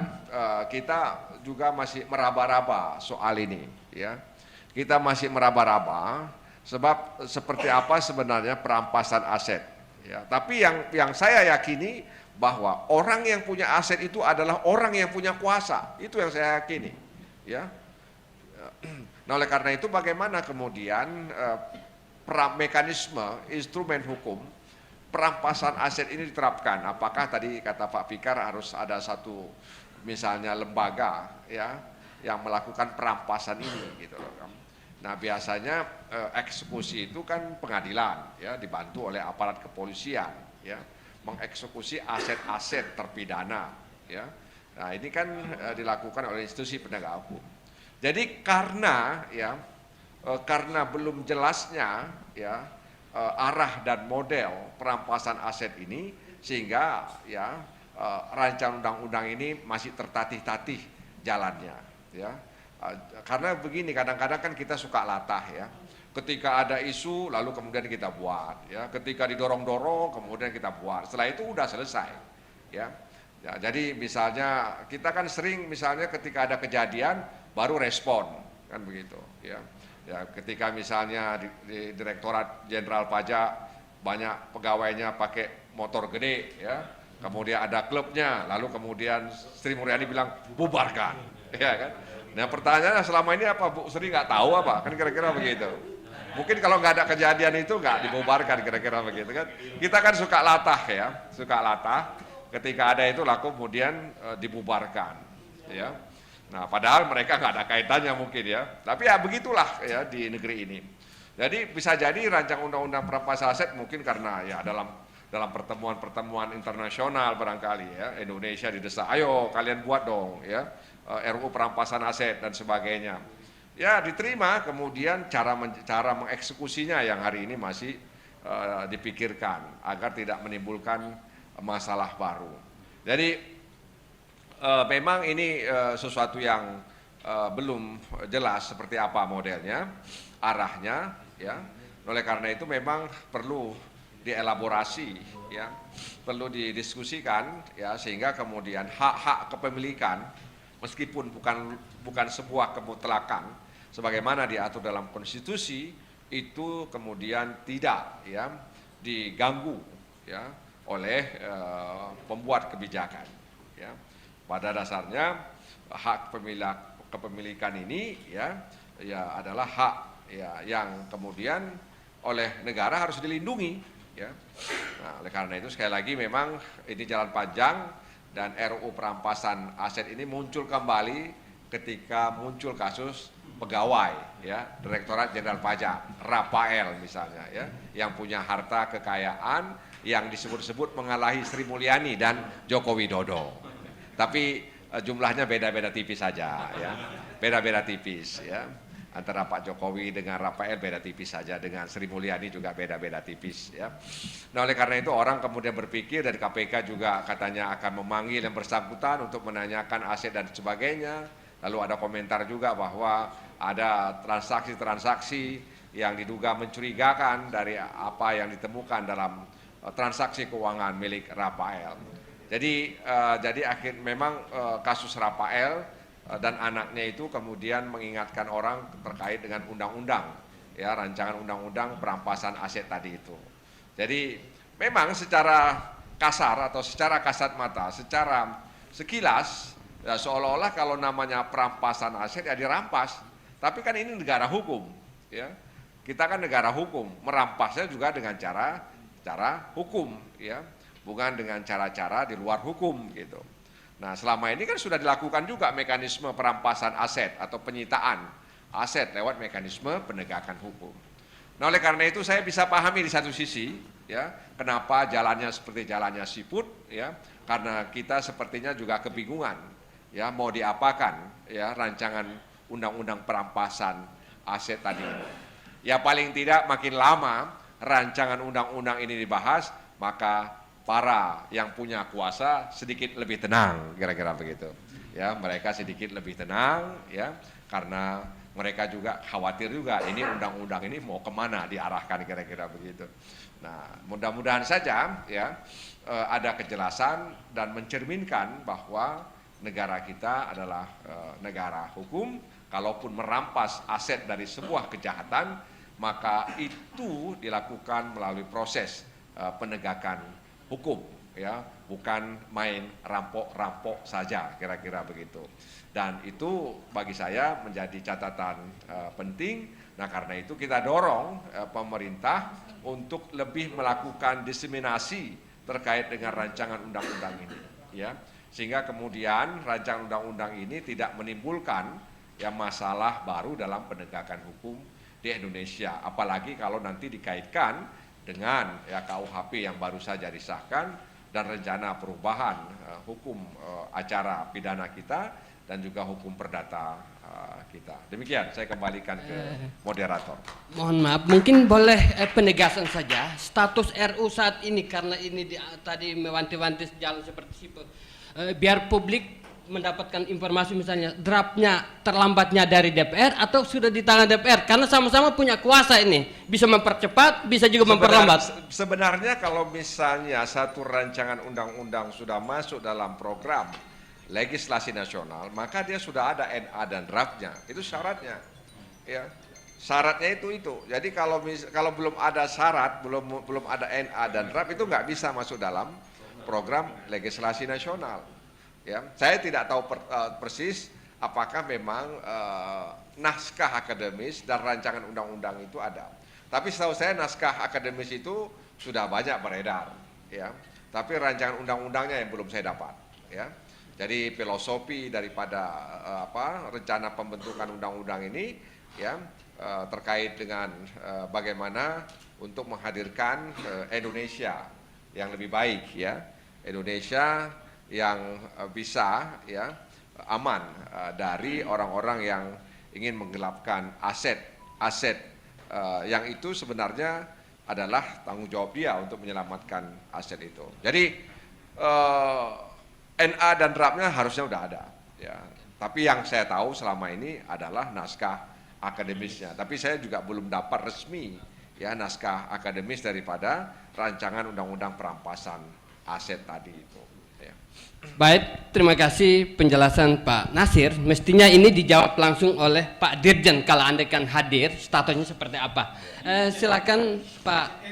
kita juga masih meraba-raba soal ini, ya. Kita masih meraba-raba sebab seperti apa sebenarnya perampasan aset, ya. Tapi yang saya yakini bahwa orang yang punya aset itu adalah orang yang punya kuasa, itu yang saya yakini, ya. Nah, oleh karena itu bagaimana kemudian mekanisme instrumen hukum perampasan aset ini diterapkan? Apakah tadi kata Pak Fikar harus ada satu misalnya lembaga, ya, yang melakukan perampasan ini gitu loh. Nah, biasanya eksekusi itu kan pengadilan, ya, dibantu oleh aparat kepolisian, ya, mengeksekusi aset-aset terpidana, ya. Nah, ini kan dilakukan oleh institusi penegak hukum. Jadi karena belum jelasnya, ya, arah dan model perampasan aset ini sehingga ya rancangan undang-undang ini masih tertatih-tatih jalannya, ya. Karena begini, kadang-kadang kan kita suka latah, ya. Ketika ada isu lalu kemudian kita buat, ya. Ketika didorong-dorong kemudian kita buat. Setelah itu udah selesai, ya. Ya, jadi misalnya kita kan sering misalnya ketika ada kejadian baru respon, kan begitu, ya. Ya, ketika misalnya di Direktorat Jenderal Pajak banyak pegawainya pakai motor gede, ya. Kemudian ada klubnya, lalu kemudian Sri Mulyani bilang bubarkan, ya kan. Nah, pertanyaannya selama ini apa Bu Sri nggak tahu apa? Kan kira-kira begitu. Mungkin kalau nggak ada kejadian itu nggak dibubarkan, kira-kira begitu kan. Kita kan suka latah, ya, suka latah. Ketika ada itu laku kemudian dibubarkan, ya. Nah, padahal mereka nggak ada kaitannya mungkin, ya. Tapi ya begitulah, ya, di negeri ini. Jadi bisa jadi rancangan undang-undang perampasan aset mungkin karena ya dalam pertemuan-pertemuan internasional barangkali, ya, Indonesia didesak, ayo kalian buat dong, ya, RUU perampasan aset dan sebagainya. Ya diterima, kemudian cara mengeksekusinya yang hari ini masih dipikirkan agar tidak menimbulkan masalah baru. Jadi memang ini sesuatu yang belum jelas seperti apa modelnya, arahnya, ya. Oleh karena itu memang perlu dielaborasi, ya, perlu didiskusikan, ya, sehingga kemudian hak-hak kepemilikan meskipun bukan sebuah kemutlakan sebagaimana diatur dalam konstitusi itu kemudian tidak, ya, diganggu, ya, oleh pembuat kebijakan, ya. Pada dasarnya hak kepemilikan ini, ya adalah hak, ya, yang kemudian oleh negara harus dilindungi, ya. Nah, oleh karena itu sekali lagi memang ini jalan panjang dan RUU perampasan aset ini muncul kembali ketika muncul kasus pegawai ya, Direktorat Jenderal Pajak, Rafael misalnya ya, yang punya harta kekayaan yang disebut-sebut mengalahi Sri Mulyani dan Joko Widodo. Tapi jumlahnya beda-beda tipis saja ya. Beda-beda tipis ya. Antara Pak Jokowi dengan Rafael beda tipis saja, dengan Sri Mulyani juga beda-beda tipis ya. Nah, oleh karena itu orang kemudian berpikir, dari KPK juga katanya akan memanggil yang bersangkutan untuk menanyakan aset dan sebagainya. Lalu ada komentar juga bahwa ada transaksi-transaksi yang diduga mencurigakan dari apa yang ditemukan dalam transaksi keuangan milik Rafael. Jadi memang kasus Rafael dan anaknya itu kemudian mengingatkan orang terkait dengan undang-undang, ya, rancangan undang-undang perampasan aset tadi itu. Jadi memang secara kasar atau secara kasat mata, secara sekilas, ya, seolah-olah kalau namanya perampasan aset ya dirampas. Tapi kan ini negara hukum, ya. Kita kan negara hukum, merampasnya juga dengan cara hukum, ya, bukan dengan cara-cara di luar hukum gitu. Nah, selama ini kan sudah dilakukan juga mekanisme perampasan aset atau penyitaan aset lewat mekanisme penegakan hukum. Nah, oleh karena itu saya bisa pahami di satu sisi, ya, kenapa jalannya seperti jalannya siput, ya, karena kita sepertinya juga kebingungan, ya, mau diapakan, ya, rancangan undang-undang perampasan aset tadi. Ya, paling tidak makin lama rancangan undang-undang ini dibahas, maka para yang punya kuasa sedikit lebih tenang, kira-kira begitu. Ya, mereka sedikit lebih tenang, ya, karena mereka juga khawatir juga ini undang-undang ini mau kemana diarahkan, kira-kira begitu. Nah, mudah-mudahan saja ya ada kejelasan dan mencerminkan bahwa negara kita adalah negara hukum. Kalaupun merampas aset dari sebuah kejahatan, maka itu dilakukan melalui proses penegakan hukum, ya, bukan main rampok-rampok saja, kira-kira begitu. Dan itu bagi saya menjadi catatan penting. Nah, karena itu kita dorong pemerintah untuk lebih melakukan diseminasi terkait dengan rancangan undang-undang ini, ya, sehingga kemudian rancangan undang-undang ini tidak menimbulkan ya masalah baru dalam penegakan hukum di Indonesia, apalagi kalau nanti dikaitkan dengan ya KUHP yang baru saja disahkan dan rencana perubahan hukum acara pidana kita dan juga hukum perdata kita. Demikian, saya kembalikan ke moderator. Mohon maaf, mungkin boleh penegasan saja status RU saat ini, karena ini tadi mewanti-wanti jalan seperti itu. Biar publik mendapatkan informasi, misalnya draftnya terlambatnya dari DPR atau sudah di tangan DPR, karena sama-sama punya kuasa ini, bisa mempercepat, bisa juga memperlambat. Sebenarnya kalau misalnya satu rancangan undang-undang sudah masuk dalam program legislasi nasional, maka dia sudah ada NA dan draftnya, itu syaratnya, ya. Syaratnya itu. Jadi kalau belum ada syarat, belum ada NA dan draft, itu nggak bisa masuk dalam program legislasi nasional. Ya, saya tidak tahu persis apakah memang naskah akademis dan rancangan undang-undang itu ada. Tapi setahu saya naskah akademis itu sudah banyak beredar, ya. Tapi rancangan undang-undangnya yang belum saya dapat, ya. Jadi filosofi daripada rencana pembentukan undang-undang ini, ya, terkait dengan bagaimana untuk menghadirkan Indonesia yang lebih baik, ya. Indonesia yang bisa, ya, aman dari orang-orang yang ingin menggelapkan aset yang itu sebenarnya adalah tanggung jawab dia untuk menyelamatkan aset itu. Jadi NA dan draftnya harusnya udah ada, ya. Tapi yang saya tahu selama ini adalah naskah akademisnya. Tapi saya juga belum dapat resmi, ya, naskah akademis daripada rancangan undang-undang perampasan aset tadi itu. Baik, terima kasih penjelasan Pak Nasir. Mestinya ini dijawab langsung oleh Pak Dirjen kalau Anda kan hadir, statusnya seperti apa. Silakan Pak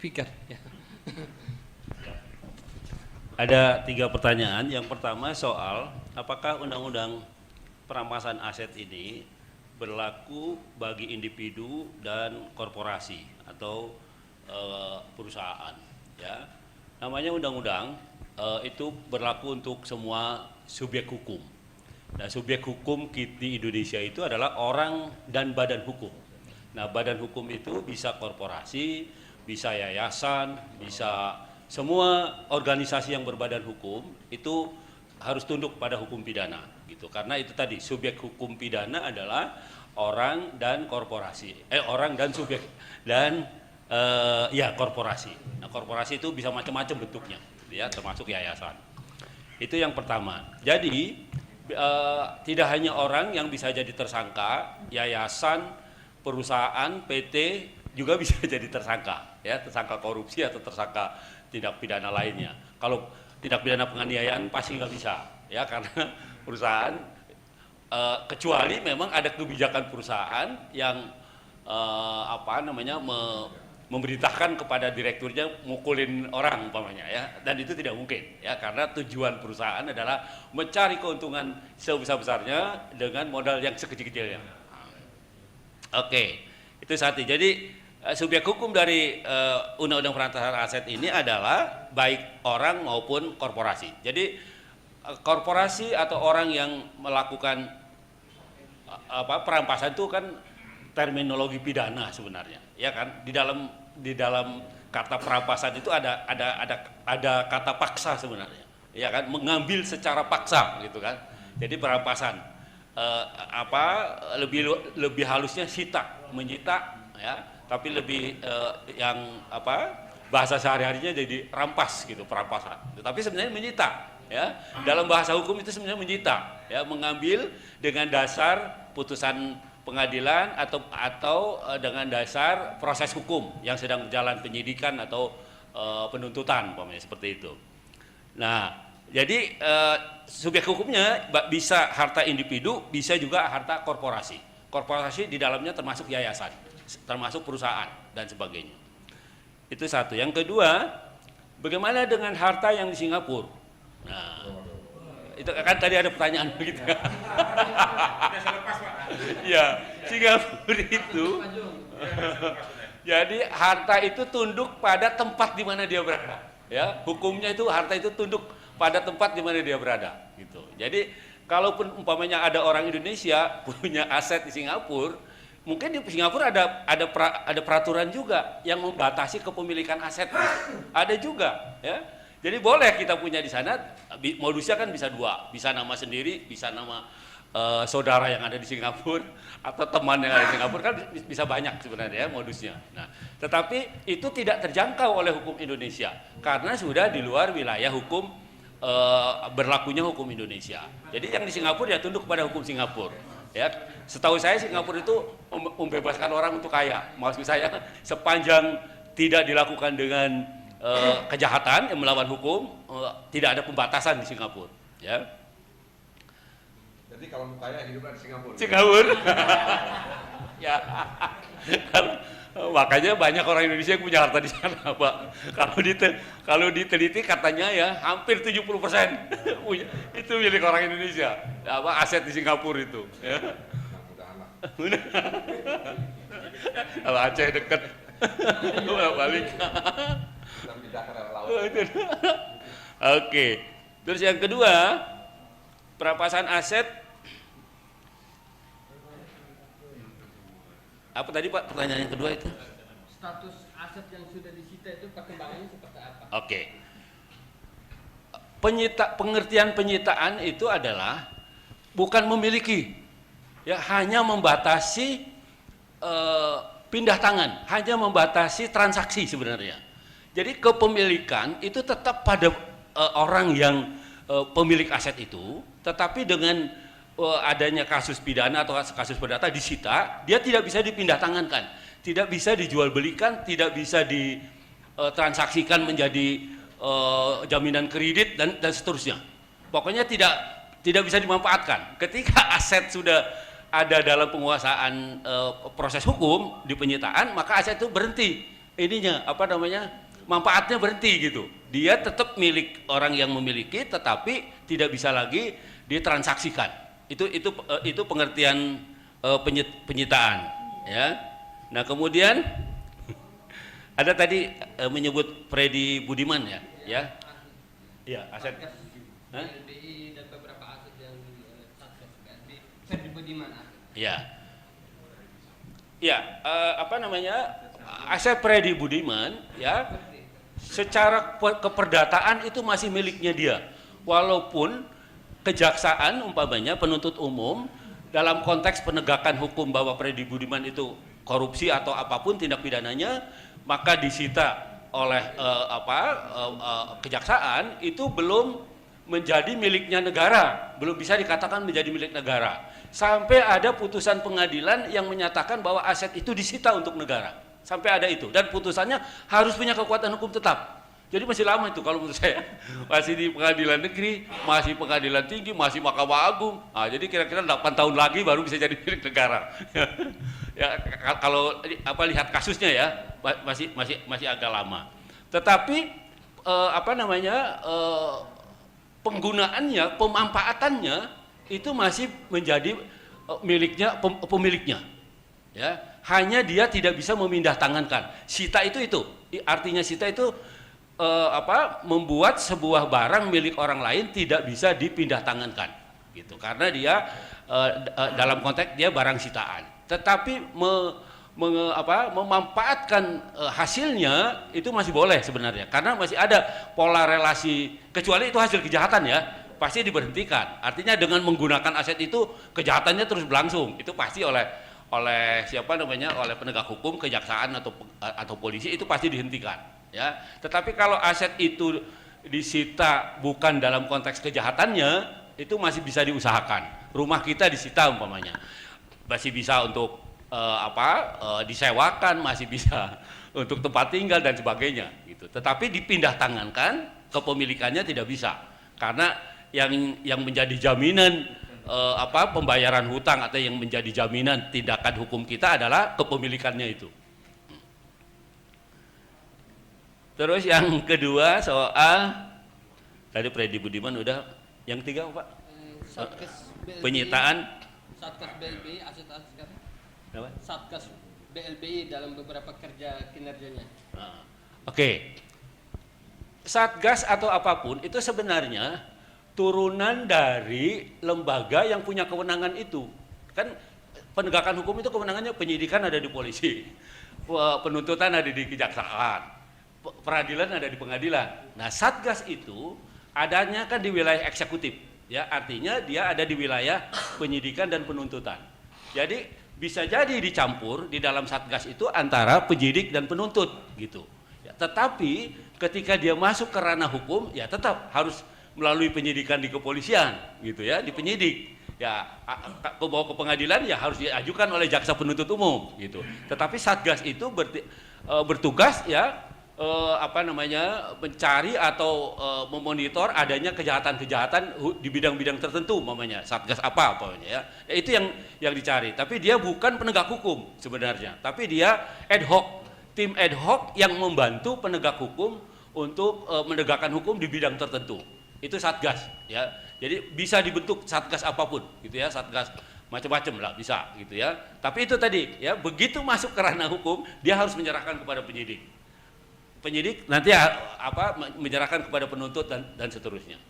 Fikar. Ya. Ada 3 pertanyaan. Yang pertama soal apakah undang-undang perampasan aset ini berlaku bagi individu dan korporasi atau perusahaan. Ya, namanya undang-undang itu berlaku untuk semua subjek hukum. Nah, subjek hukum di Indonesia itu adalah orang dan badan hukum. Nah, badan hukum itu bisa korporasi, bisa yayasan, bisa semua organisasi yang berbadan hukum itu harus tunduk pada hukum pidana gitu. Karena itu tadi subjek hukum pidana adalah orang dan korporasi. Orang dan subjek dan korporasi. Nah, korporasi itu bisa macam-macam bentuknya, ya, termasuk yayasan. Itu yang pertama. Jadi tidak hanya orang yang bisa jadi tersangka, yayasan, perusahaan, PT juga bisa jadi tersangka, ya, tersangka korupsi atau tersangka tindak pidana lainnya. Kalau tindak pidana penganiayaan pasti nggak bisa, ya, karena perusahaan kecuali memang ada kebijakan perusahaan yang memerintahkan kepada direkturnya mukulin orang umpamanya, ya, dan itu tidak mungkin, ya, karena tujuan perusahaan adalah mencari keuntungan sebesar-besarnya dengan modal yang sekecil-kecilnya. Oke, itu satu. Jadi subjek hukum dari undang-undang perampasan aset ini adalah baik orang maupun korporasi. Jadi korporasi atau orang yang melakukan perampasan itu kan terminologi pidana sebenarnya, ya kan? Di dalam kata perampasan itu ada kata paksa sebenarnya, ya kan? Mengambil secara paksa gitu kan. Jadi perampasan lebih halusnya sita, menyita, ya, tapi lebih bahasa sehari-harinya jadi rampas gitu, perampasan. Tapi sebenarnya menyita, ya. Dalam bahasa hukum itu sebenarnya menyita, ya, mengambil dengan dasar putusan pengadilan atau dengan dasar proses hukum yang sedang berjalan, penyidikan atau penuntutan umpamanya seperti itu. Nah, jadi subjek hukumnya bisa harta individu, bisa juga harta korporasi. Korporasi di dalamnya termasuk yayasan, termasuk perusahaan dan sebagainya. Itu satu. Yang kedua, bagaimana dengan harta yang di Singapura? Nah, itu kan tadi ada pertanyaan begitu. Ya, Singapura itu jadi harta itu tunduk pada tempat di mana dia berada, ya. Hukumnya itu harta itu tunduk pada tempat di mana dia berada gitu. Jadi kalaupun umpamanya ada orang Indonesia punya aset di Singapura, mungkin di Singapura ada peraturan juga yang membatasi kepemilikan aset. Ada juga, ya. Jadi boleh kita punya di sana, modusnya kan bisa dua, bisa nama sendiri, bisa nama saudara yang ada di Singapura atau teman yang ada di Singapura, kan bisa banyak sebenarnya, ya, modusnya. Nah, tetapi itu tidak terjangkau oleh hukum Indonesia karena sudah di luar wilayah hukum berlakunya hukum Indonesia. Jadi yang di Singapura ya tunduk kepada hukum Singapura. Ya, setahu saya Singapura itu membebaskan orang untuk kaya. Maksud saya sepanjang tidak dilakukan dengan kejahatan yang melawan hukum, tidak ada pembatasan di Singapura. Ya. Jadi kalau mau kaya hiduplah di Singapura. Singapura. Ya. Makanya banyak orang Indonesia yang punya harta di sana, Pak. Kalau diteliti katanya ya hampir 70% itu milik orang Indonesia. Aset di Singapura itu. Ya. Kalau Aceh dekat, balik. Oke. Terus yang kedua, perampasan aset. Apa tadi Pak pertanyaan yang kedua itu? Status aset yang sudah disita itu perkembangannya seperti apa? Oke. Pengertian penyitaan itu adalah bukan memiliki, ya, hanya membatasi pindah tangan, hanya membatasi transaksi sebenarnya. Jadi kepemilikan itu tetap pada orang yang pemilik aset itu, tetapi dengan adanya kasus pidana atau kasus perdata disita, dia tidak bisa dipindah tangankan, tidak bisa dijual belikan, tidak bisa ditransaksikan menjadi jaminan kredit dan seterusnya. Pokoknya tidak bisa dimanfaatkan. Ketika aset sudah ada dalam penguasaan proses hukum di penyitaan, maka aset itu berhenti. Ininya manfaatnya berhenti gitu. Dia tetap milik orang yang memiliki, tetapi tidak bisa lagi ditransaksikan. Itu pengertian penyitaan, ya. Nah, kemudian Ada tadi menyebut Freddy Budiman ya, ya, iya aset. Hah? LBI dan beberapa aset yang Satgas BLBI. Freddy Budiman. Ya, ya, apa namanya, aset Freddy Budiman ya, secara keperdataan itu masih miliknya dia, walaupun kejaksaan umpamanya penuntut umum dalam konteks penegakan hukum bahwa Freddy Budiman itu korupsi atau apapun tindak pidananya, maka disita oleh kejaksaan itu belum menjadi miliknya negara, belum bisa dikatakan menjadi milik negara. Sampai ada putusan pengadilan yang menyatakan bahwa aset itu disita untuk negara. Sampai ada itu, dan putusannya harus punya kekuatan hukum tetap. Jadi masih lama itu kalau menurut saya, masih di pengadilan negeri, masih pengadilan tinggi, masih Mahkamah Agung. Nah, jadi kira-kira 8 tahun lagi baru bisa jadi milik negara. Ya, kalau lihat kasusnya ya, masih agak lama. Tetapi penggunaannya, pemanfaatannya itu masih menjadi miliknya pemiliknya. Ya, hanya dia tidak bisa memindah tangankan. Sita itu artinya sita itu membuat sebuah barang milik orang lain tidak bisa dipindah tangankan, gitu. Karena dia dalam konteks dia barang sitaan. Tetapi memanfaatkan hasilnya itu masih boleh sebenarnya, karena masih ada pola relasi, kecuali itu hasil kejahatan ya, pasti diberhentikan. Artinya dengan menggunakan aset itu kejahatannya terus berlangsung, itu pasti oleh oleh penegak hukum, kejaksaan atau polisi itu pasti dihentikan ya. Tetapi kalau aset itu disita bukan dalam konteks kejahatannya, itu masih bisa diusahakan. Rumah kita disita umpamanya, masih bisa untuk disewakan, masih bisa untuk tempat tinggal dan sebagainya gitu. Tetapi dipindah tangankan, kepemilikannya tidak bisa, karena yang menjadi jaminan pembayaran hutang atau yang menjadi jaminan tindakan hukum kita adalah kepemilikannya itu. Terus yang kedua soal tadi Freddy Budiman udah, yang tiga Pak? Penyitaan Satgas BLBI, aset-aset sekarang. Apa? Satgas BLBI dalam beberapa kerja kinerjanya. Oke. Satgas atau apapun itu sebenarnya turunan dari lembaga yang punya kewenangan itu. Kan penegakan hukum itu kewenangannya, penyidikan ada di polisi, penuntutan ada di kejaksaan, peradilan ada di pengadilan. Nah, Satgas itu adanya kan di wilayah eksekutif, ya, artinya dia ada di wilayah penyidikan dan penuntutan. Jadi bisa jadi dicampur di dalam Satgas itu antara penyidik dan penuntut gitu. Ya, tetapi ketika dia masuk ke ranah hukum, ya tetap harus melalui penyidikan di kepolisian gitu ya, di penyidik. Ya, bawa ke pengadilan ya harus diajukan oleh jaksa penuntut umum gitu. Tetapi Satgas itu bertugas ya mencari atau memonitor adanya kejahatan-kejahatan di bidang-bidang tertentu, umpamanya Satgas apa ya. Itu yang dicari. Tapi dia bukan penegak hukum sebenarnya, tapi dia ad hoc, tim ad hoc yang membantu penegak hukum untuk menegakkan hukum di bidang tertentu. Itu Satgas ya. Jadi bisa dibentuk Satgas apapun gitu ya, Satgas macam-macam lah bisa gitu ya. Tapi itu tadi ya, begitu masuk ke ranah hukum dia harus menyerahkan kepada penyidik. Penyidik nanti menyerahkan kepada penuntut dan seterusnya.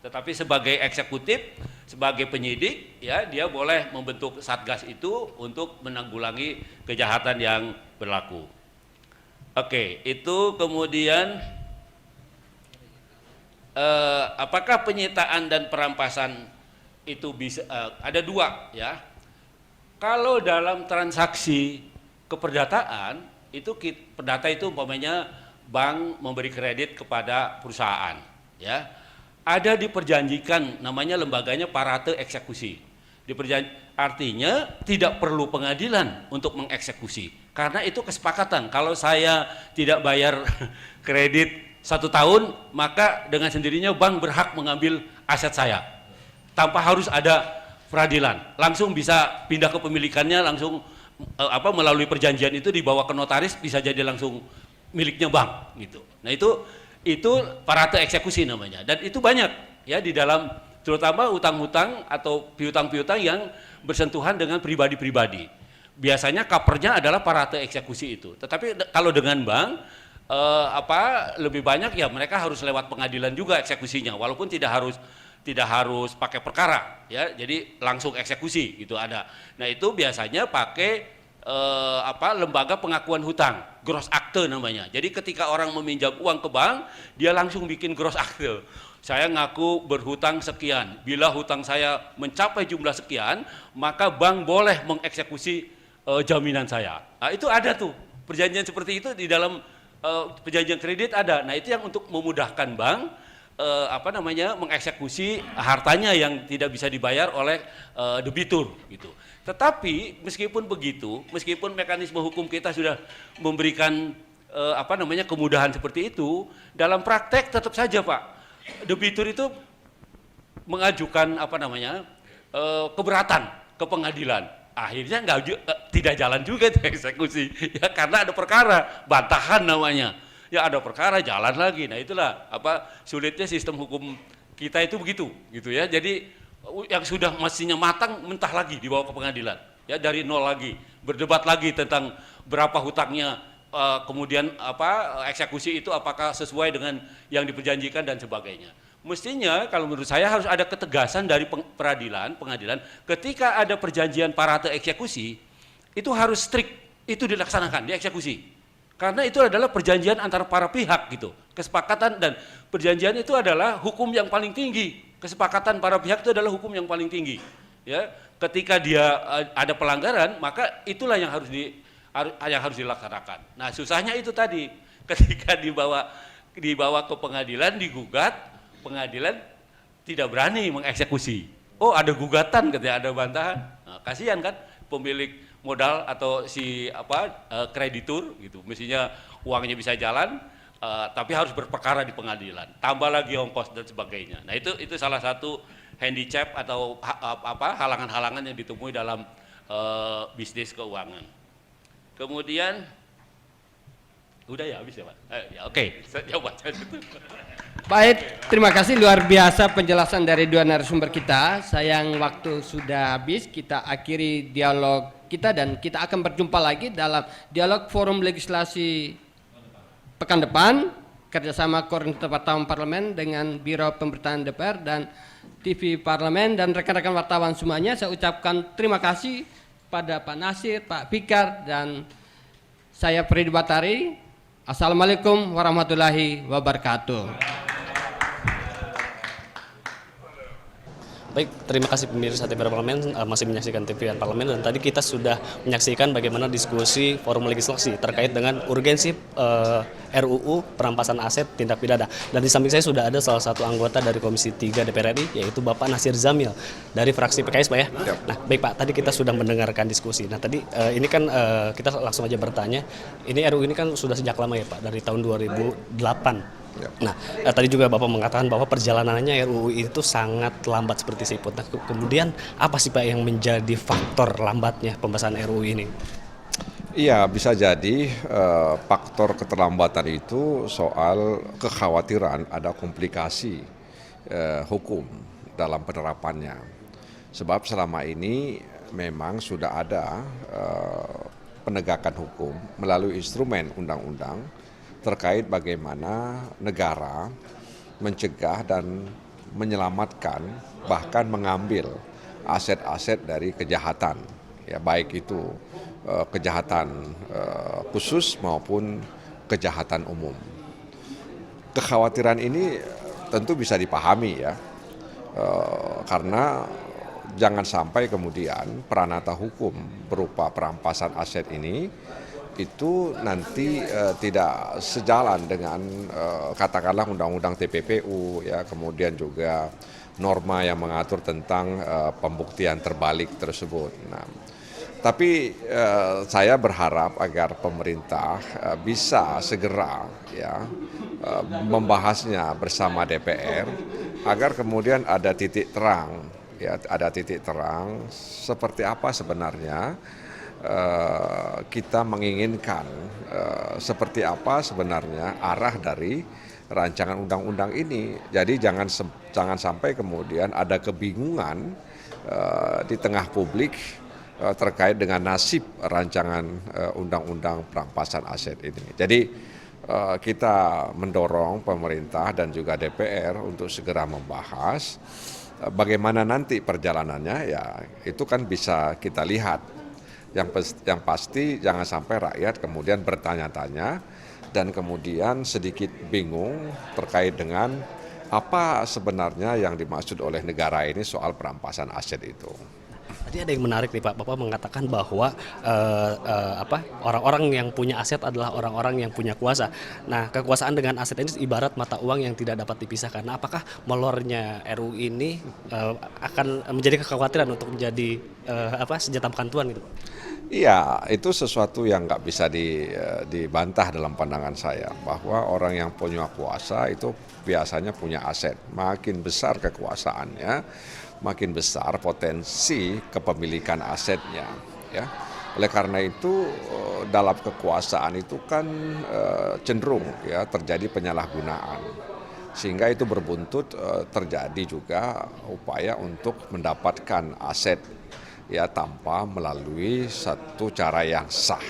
Tetapi sebagai eksekutif, sebagai penyidik ya, dia boleh membentuk Satgas itu untuk menanggulangi kejahatan yang berlaku. Oke, itu kemudian apakah penyitaan dan perampasan itu bisa ada dua ya. Kalau dalam transaksi keperdataan itu perdata itu umpamanya bank memberi kredit kepada perusahaan ya. Ada diperjanjikan, namanya lembaganya parate eksekusi. Artinya tidak perlu pengadilan untuk mengeksekusi, karena itu kesepakatan. Kalau saya tidak bayar kredit 1 tahun, maka dengan sendirinya bank berhak mengambil aset saya tanpa harus ada peradilan, langsung bisa pindah kepemilikannya, langsung melalui perjanjian itu dibawa ke notaris, bisa jadi langsung miliknya bank gitu. Nah itu parate eksekusi namanya, dan itu banyak ya di dalam, terutama utang-utang atau piutang-piutang yang bersentuhan dengan pribadi-pribadi. biasanya covernya adalah parate eksekusi itu. Tetapi kalau dengan bank lebih banyak ya mereka harus lewat pengadilan juga eksekusinya, walaupun tidak harus pakai perkara ya, jadi langsung eksekusi gitu ada. Nah itu biasanya pakai lembaga pengakuan hutang, gross akte namanya. Jadi ketika orang meminjam uang ke bank, dia langsung bikin gross akte. Saya ngaku berhutang sekian, bila hutang saya mencapai jumlah sekian, maka bank boleh mengeksekusi jaminan saya. Nah, itu ada tuh perjanjian seperti itu di dalam perjanjian kredit ada. Nah itu yang untuk memudahkan bank mengeksekusi hartanya yang tidak bisa dibayar oleh debitur gitu. Tetapi meskipun begitu, meskipun mekanisme hukum kita sudah memberikan kemudahan seperti itu, dalam praktek tetap saja Pak, debitur itu mengajukan keberatan ke pengadilan. Akhirnya tidak jalan juga eksekusi ya, karena ada perkara bantahan namanya ya, ada perkara jalan lagi. Nah itulah sulitnya sistem hukum kita itu begitu gitu ya. Jadi yang sudah mestinya matang mentah lagi dibawa ke pengadilan ya, dari nol lagi, berdebat lagi tentang berapa hutangnya, kemudian eksekusi itu apakah sesuai dengan yang diperjanjikan dan sebagainya. Mestinya kalau menurut saya harus ada ketegasan dari pengadilan ketika ada perjanjian parate eksekusi itu harus strict itu dilaksanakan, dieksekusi. Karena itu adalah perjanjian antara para pihak gitu. Kesepakatan dan perjanjian itu adalah hukum yang paling tinggi. Kesepakatan para pihak itu adalah hukum yang paling tinggi. Ya, ketika dia ada pelanggaran, maka itulah yang harus dilaksanakan. Nah, susahnya itu tadi. Ketika dibawa ke pengadilan, digugat, pengadilan tidak berani mengeksekusi. Oh, ada gugatan katanya, ada bantahan. Nah, kasihan kan pemilik modal atau kreditur gitu. Mestinya uangnya bisa jalan, tapi harus berperkara di pengadilan. Tambah lagi ongkos dan sebagainya. Nah, itu salah satu handicap atau halangan-halangan yang ditemui dalam bisnis keuangan. Kemudian udah ya, habis ya Pak? Oke, jawab aja itu. Baik, terima kasih luar biasa penjelasan dari dua narasumber kita. Sayang waktu sudah habis, kita akhiri dialog kita dan kita akan berjumpa lagi dalam dialog forum legislasi pekan depan kerjasama Koordinator Wartawan Parlemen dengan Biro Pemberitaan DPR dan TV Parlemen dan rekan-rekan wartawan semuanya. Saya ucapkan terima kasih pada Pak Nasir, Pak Fikar dan saya Freddy Batari. Assalamualaikum warahmatullahi wabarakatuh. Baik, terima kasih pemirsa TVR Parlemen masih menyaksikan TVR Parlemen dan tadi kita sudah menyaksikan bagaimana diskusi forum legislasi terkait dengan urgensi RUU perampasan aset tindak pidana. Dan di samping saya sudah ada salah satu anggota dari Komisi 3 DPR RI yaitu Bapak Nasir Zamil dari fraksi PKS Pak ya. Nah, baik Pak, tadi kita sudah mendengarkan diskusi. Nah, tadi ini kan kita langsung aja bertanya. Ini RUU ini kan sudah sejak lama ya Pak, dari tahun 2008. Nah, tadi juga Bapak mengatakan bahwa perjalanannya RUU itu sangat lambat seperti siput. Nah, kemudian apa sih Pak yang menjadi faktor lambatnya pembahasan RUU ini? Iya, bisa jadi faktor keterlambatan itu soal kekhawatiran ada komplikasi hukum dalam penerapannya. Sebab selama ini memang sudah ada penegakan hukum melalui instrumen undang-undang terkait bagaimana negara mencegah dan menyelamatkan bahkan mengambil aset-aset dari kejahatan ya, baik itu kejahatan khusus maupun kejahatan umum. Kekhawatiran ini tentu bisa dipahami ya, karena jangan sampai kemudian peranata hukum berupa perampasan aset ini itu nanti tidak sejalan dengan katakanlah undang-undang TPPU ya, kemudian juga norma yang mengatur tentang pembuktian terbalik tersebut. Nah, tapi saya berharap agar pemerintah bisa segera ya membahasnya bersama DPR agar kemudian ada titik terang ya, ada titik terang seperti apa sebenarnya kita menginginkan seperti apa sebenarnya arah dari rancangan undang-undang ini. Jadi jangan sampai kemudian ada kebingungan di tengah publik terkait dengan nasib rancangan undang-undang perampasan aset ini. Jadi kita mendorong pemerintah dan juga DPR untuk segera membahas bagaimana nanti perjalanannya, ya itu kan bisa kita lihat. Yang pasti jangan sampai rakyat kemudian bertanya-tanya dan kemudian sedikit bingung terkait dengan apa sebenarnya yang dimaksud oleh negara ini soal perampasan aset itu. Tadi ada yang menarik nih Pak, Bapak mengatakan bahwa orang-orang yang punya aset adalah orang-orang yang punya kuasa. Nah, kekuasaan dengan aset ini ibarat mata uang yang tidak dapat dipisahkan. Nah, apakah molornya RUU ini akan menjadi kekhawatiran untuk menjadi senjata penentuan gitu Pak? Iya, itu sesuatu yang nggak bisa dibantah dalam pandangan saya, bahwa orang yang punya kuasa itu biasanya punya aset. Makin besar kekuasaannya, makin besar potensi kepemilikan asetnya. Ya, oleh karena itu dalam kekuasaan itu kan cenderung ya terjadi penyalahgunaan, sehingga itu berbuntut terjadi juga upaya untuk mendapatkan aset ya tanpa melalui satu cara yang sah.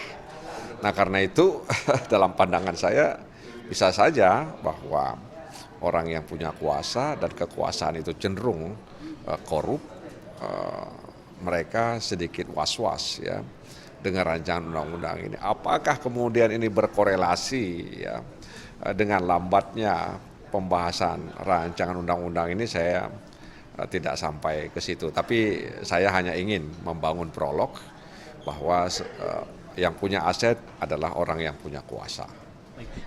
Nah karena itu dalam pandangan saya bisa saja bahwa orang yang punya kuasa dan kekuasaan itu cenderung korup, mereka sedikit was-was ya dengan rancangan undang-undang ini. Apakah kemudian ini berkorelasi ya dengan lambatnya pembahasan rancangan undang-undang ini, saya tidak sampai ke situ, tapi saya hanya ingin membangun prolog bahwa yang punya aset adalah orang yang punya kuasa.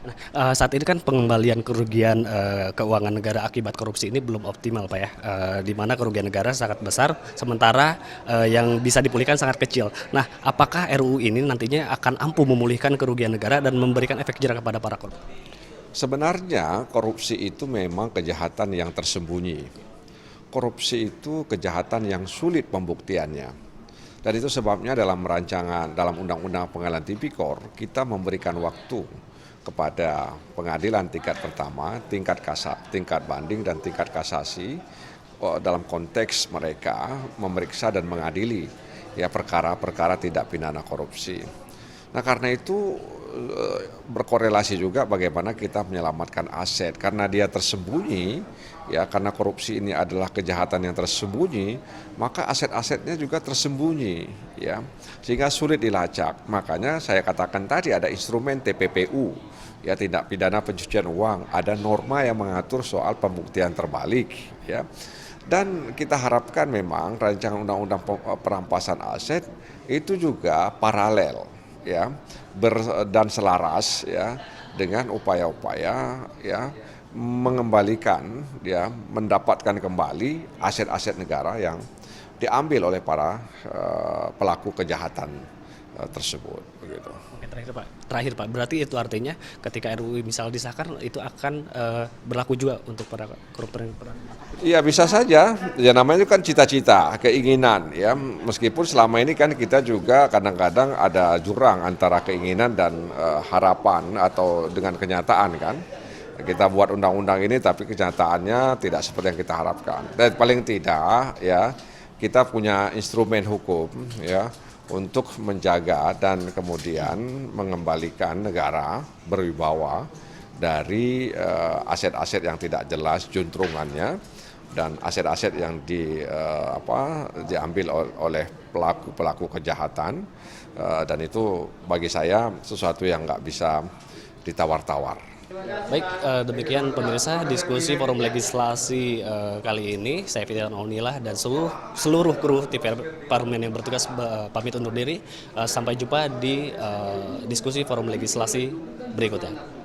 Nah, saat ini kan pengembalian kerugian keuangan negara akibat korupsi ini belum optimal Pak ya, di mana kerugian negara sangat besar, sementara yang bisa dipulihkan sangat kecil. Nah, apakah RUU ini nantinya akan ampuh memulihkan kerugian negara dan memberikan efek jerah kepada para koruptor? Sebenarnya korupsi itu memang kejahatan yang tersembunyi. Korupsi itu kejahatan yang sulit pembuktiannya. Dan itu sebabnya dalam rancangan, dalam Undang-Undang Pengadilan Tipikor, kita memberikan waktu kepada pengadilan tingkat pertama, tingkat banding dan tingkat kasasi dalam konteks mereka memeriksa dan mengadili ya perkara-perkara tidak pidana korupsi. Nah karena itu berkorelasi juga bagaimana kita menyelamatkan aset, karena dia tersembunyi ya, karena korupsi ini adalah kejahatan yang tersembunyi, maka aset-asetnya juga tersembunyi ya, sehingga sulit dilacak. Makanya saya katakan tadi ada instrumen TPPU ya, tindak pidana pencucian uang, ada norma yang mengatur soal pembuktian terbalik ya. Dan kita harapkan memang rancangan undang-undang perampasan aset itu juga paralel ya, dan selaras ya dengan upaya-upaya ya mengembalikan ya, mendapatkan kembali aset-aset negara yang diambil oleh para pelaku kejahatan tersebut begitu. Oke, terakhir Pak, berarti itu artinya ketika RUU misal disahkan itu akan berlaku juga untuk para koruptor yang pernah. Iya bisa saja, ya namanya itu kan cita-cita, keinginan ya, meskipun selama ini kan kita juga kadang-kadang ada jurang antara keinginan dan harapan atau dengan kenyataan kan. Kita buat undang-undang ini tapi kenyataannya tidak seperti yang kita harapkan. Dan paling tidak ya kita punya instrumen hukum ya untuk menjaga dan kemudian mengembalikan negara berwibawa dari aset-aset yang tidak jelas juntrungannya dan aset-aset yang diambil oleh pelaku-pelaku kejahatan, dan itu bagi saya sesuatu yang nggak bisa ditawar-tawar. Baik, demikian pemirsa diskusi forum legislasi kali ini. Saya Fitiran Aunilah dan seluruh kru TVR Parlemen yang bertugas pamit undur diri. Sampai jumpa di diskusi forum legislasi berikutnya.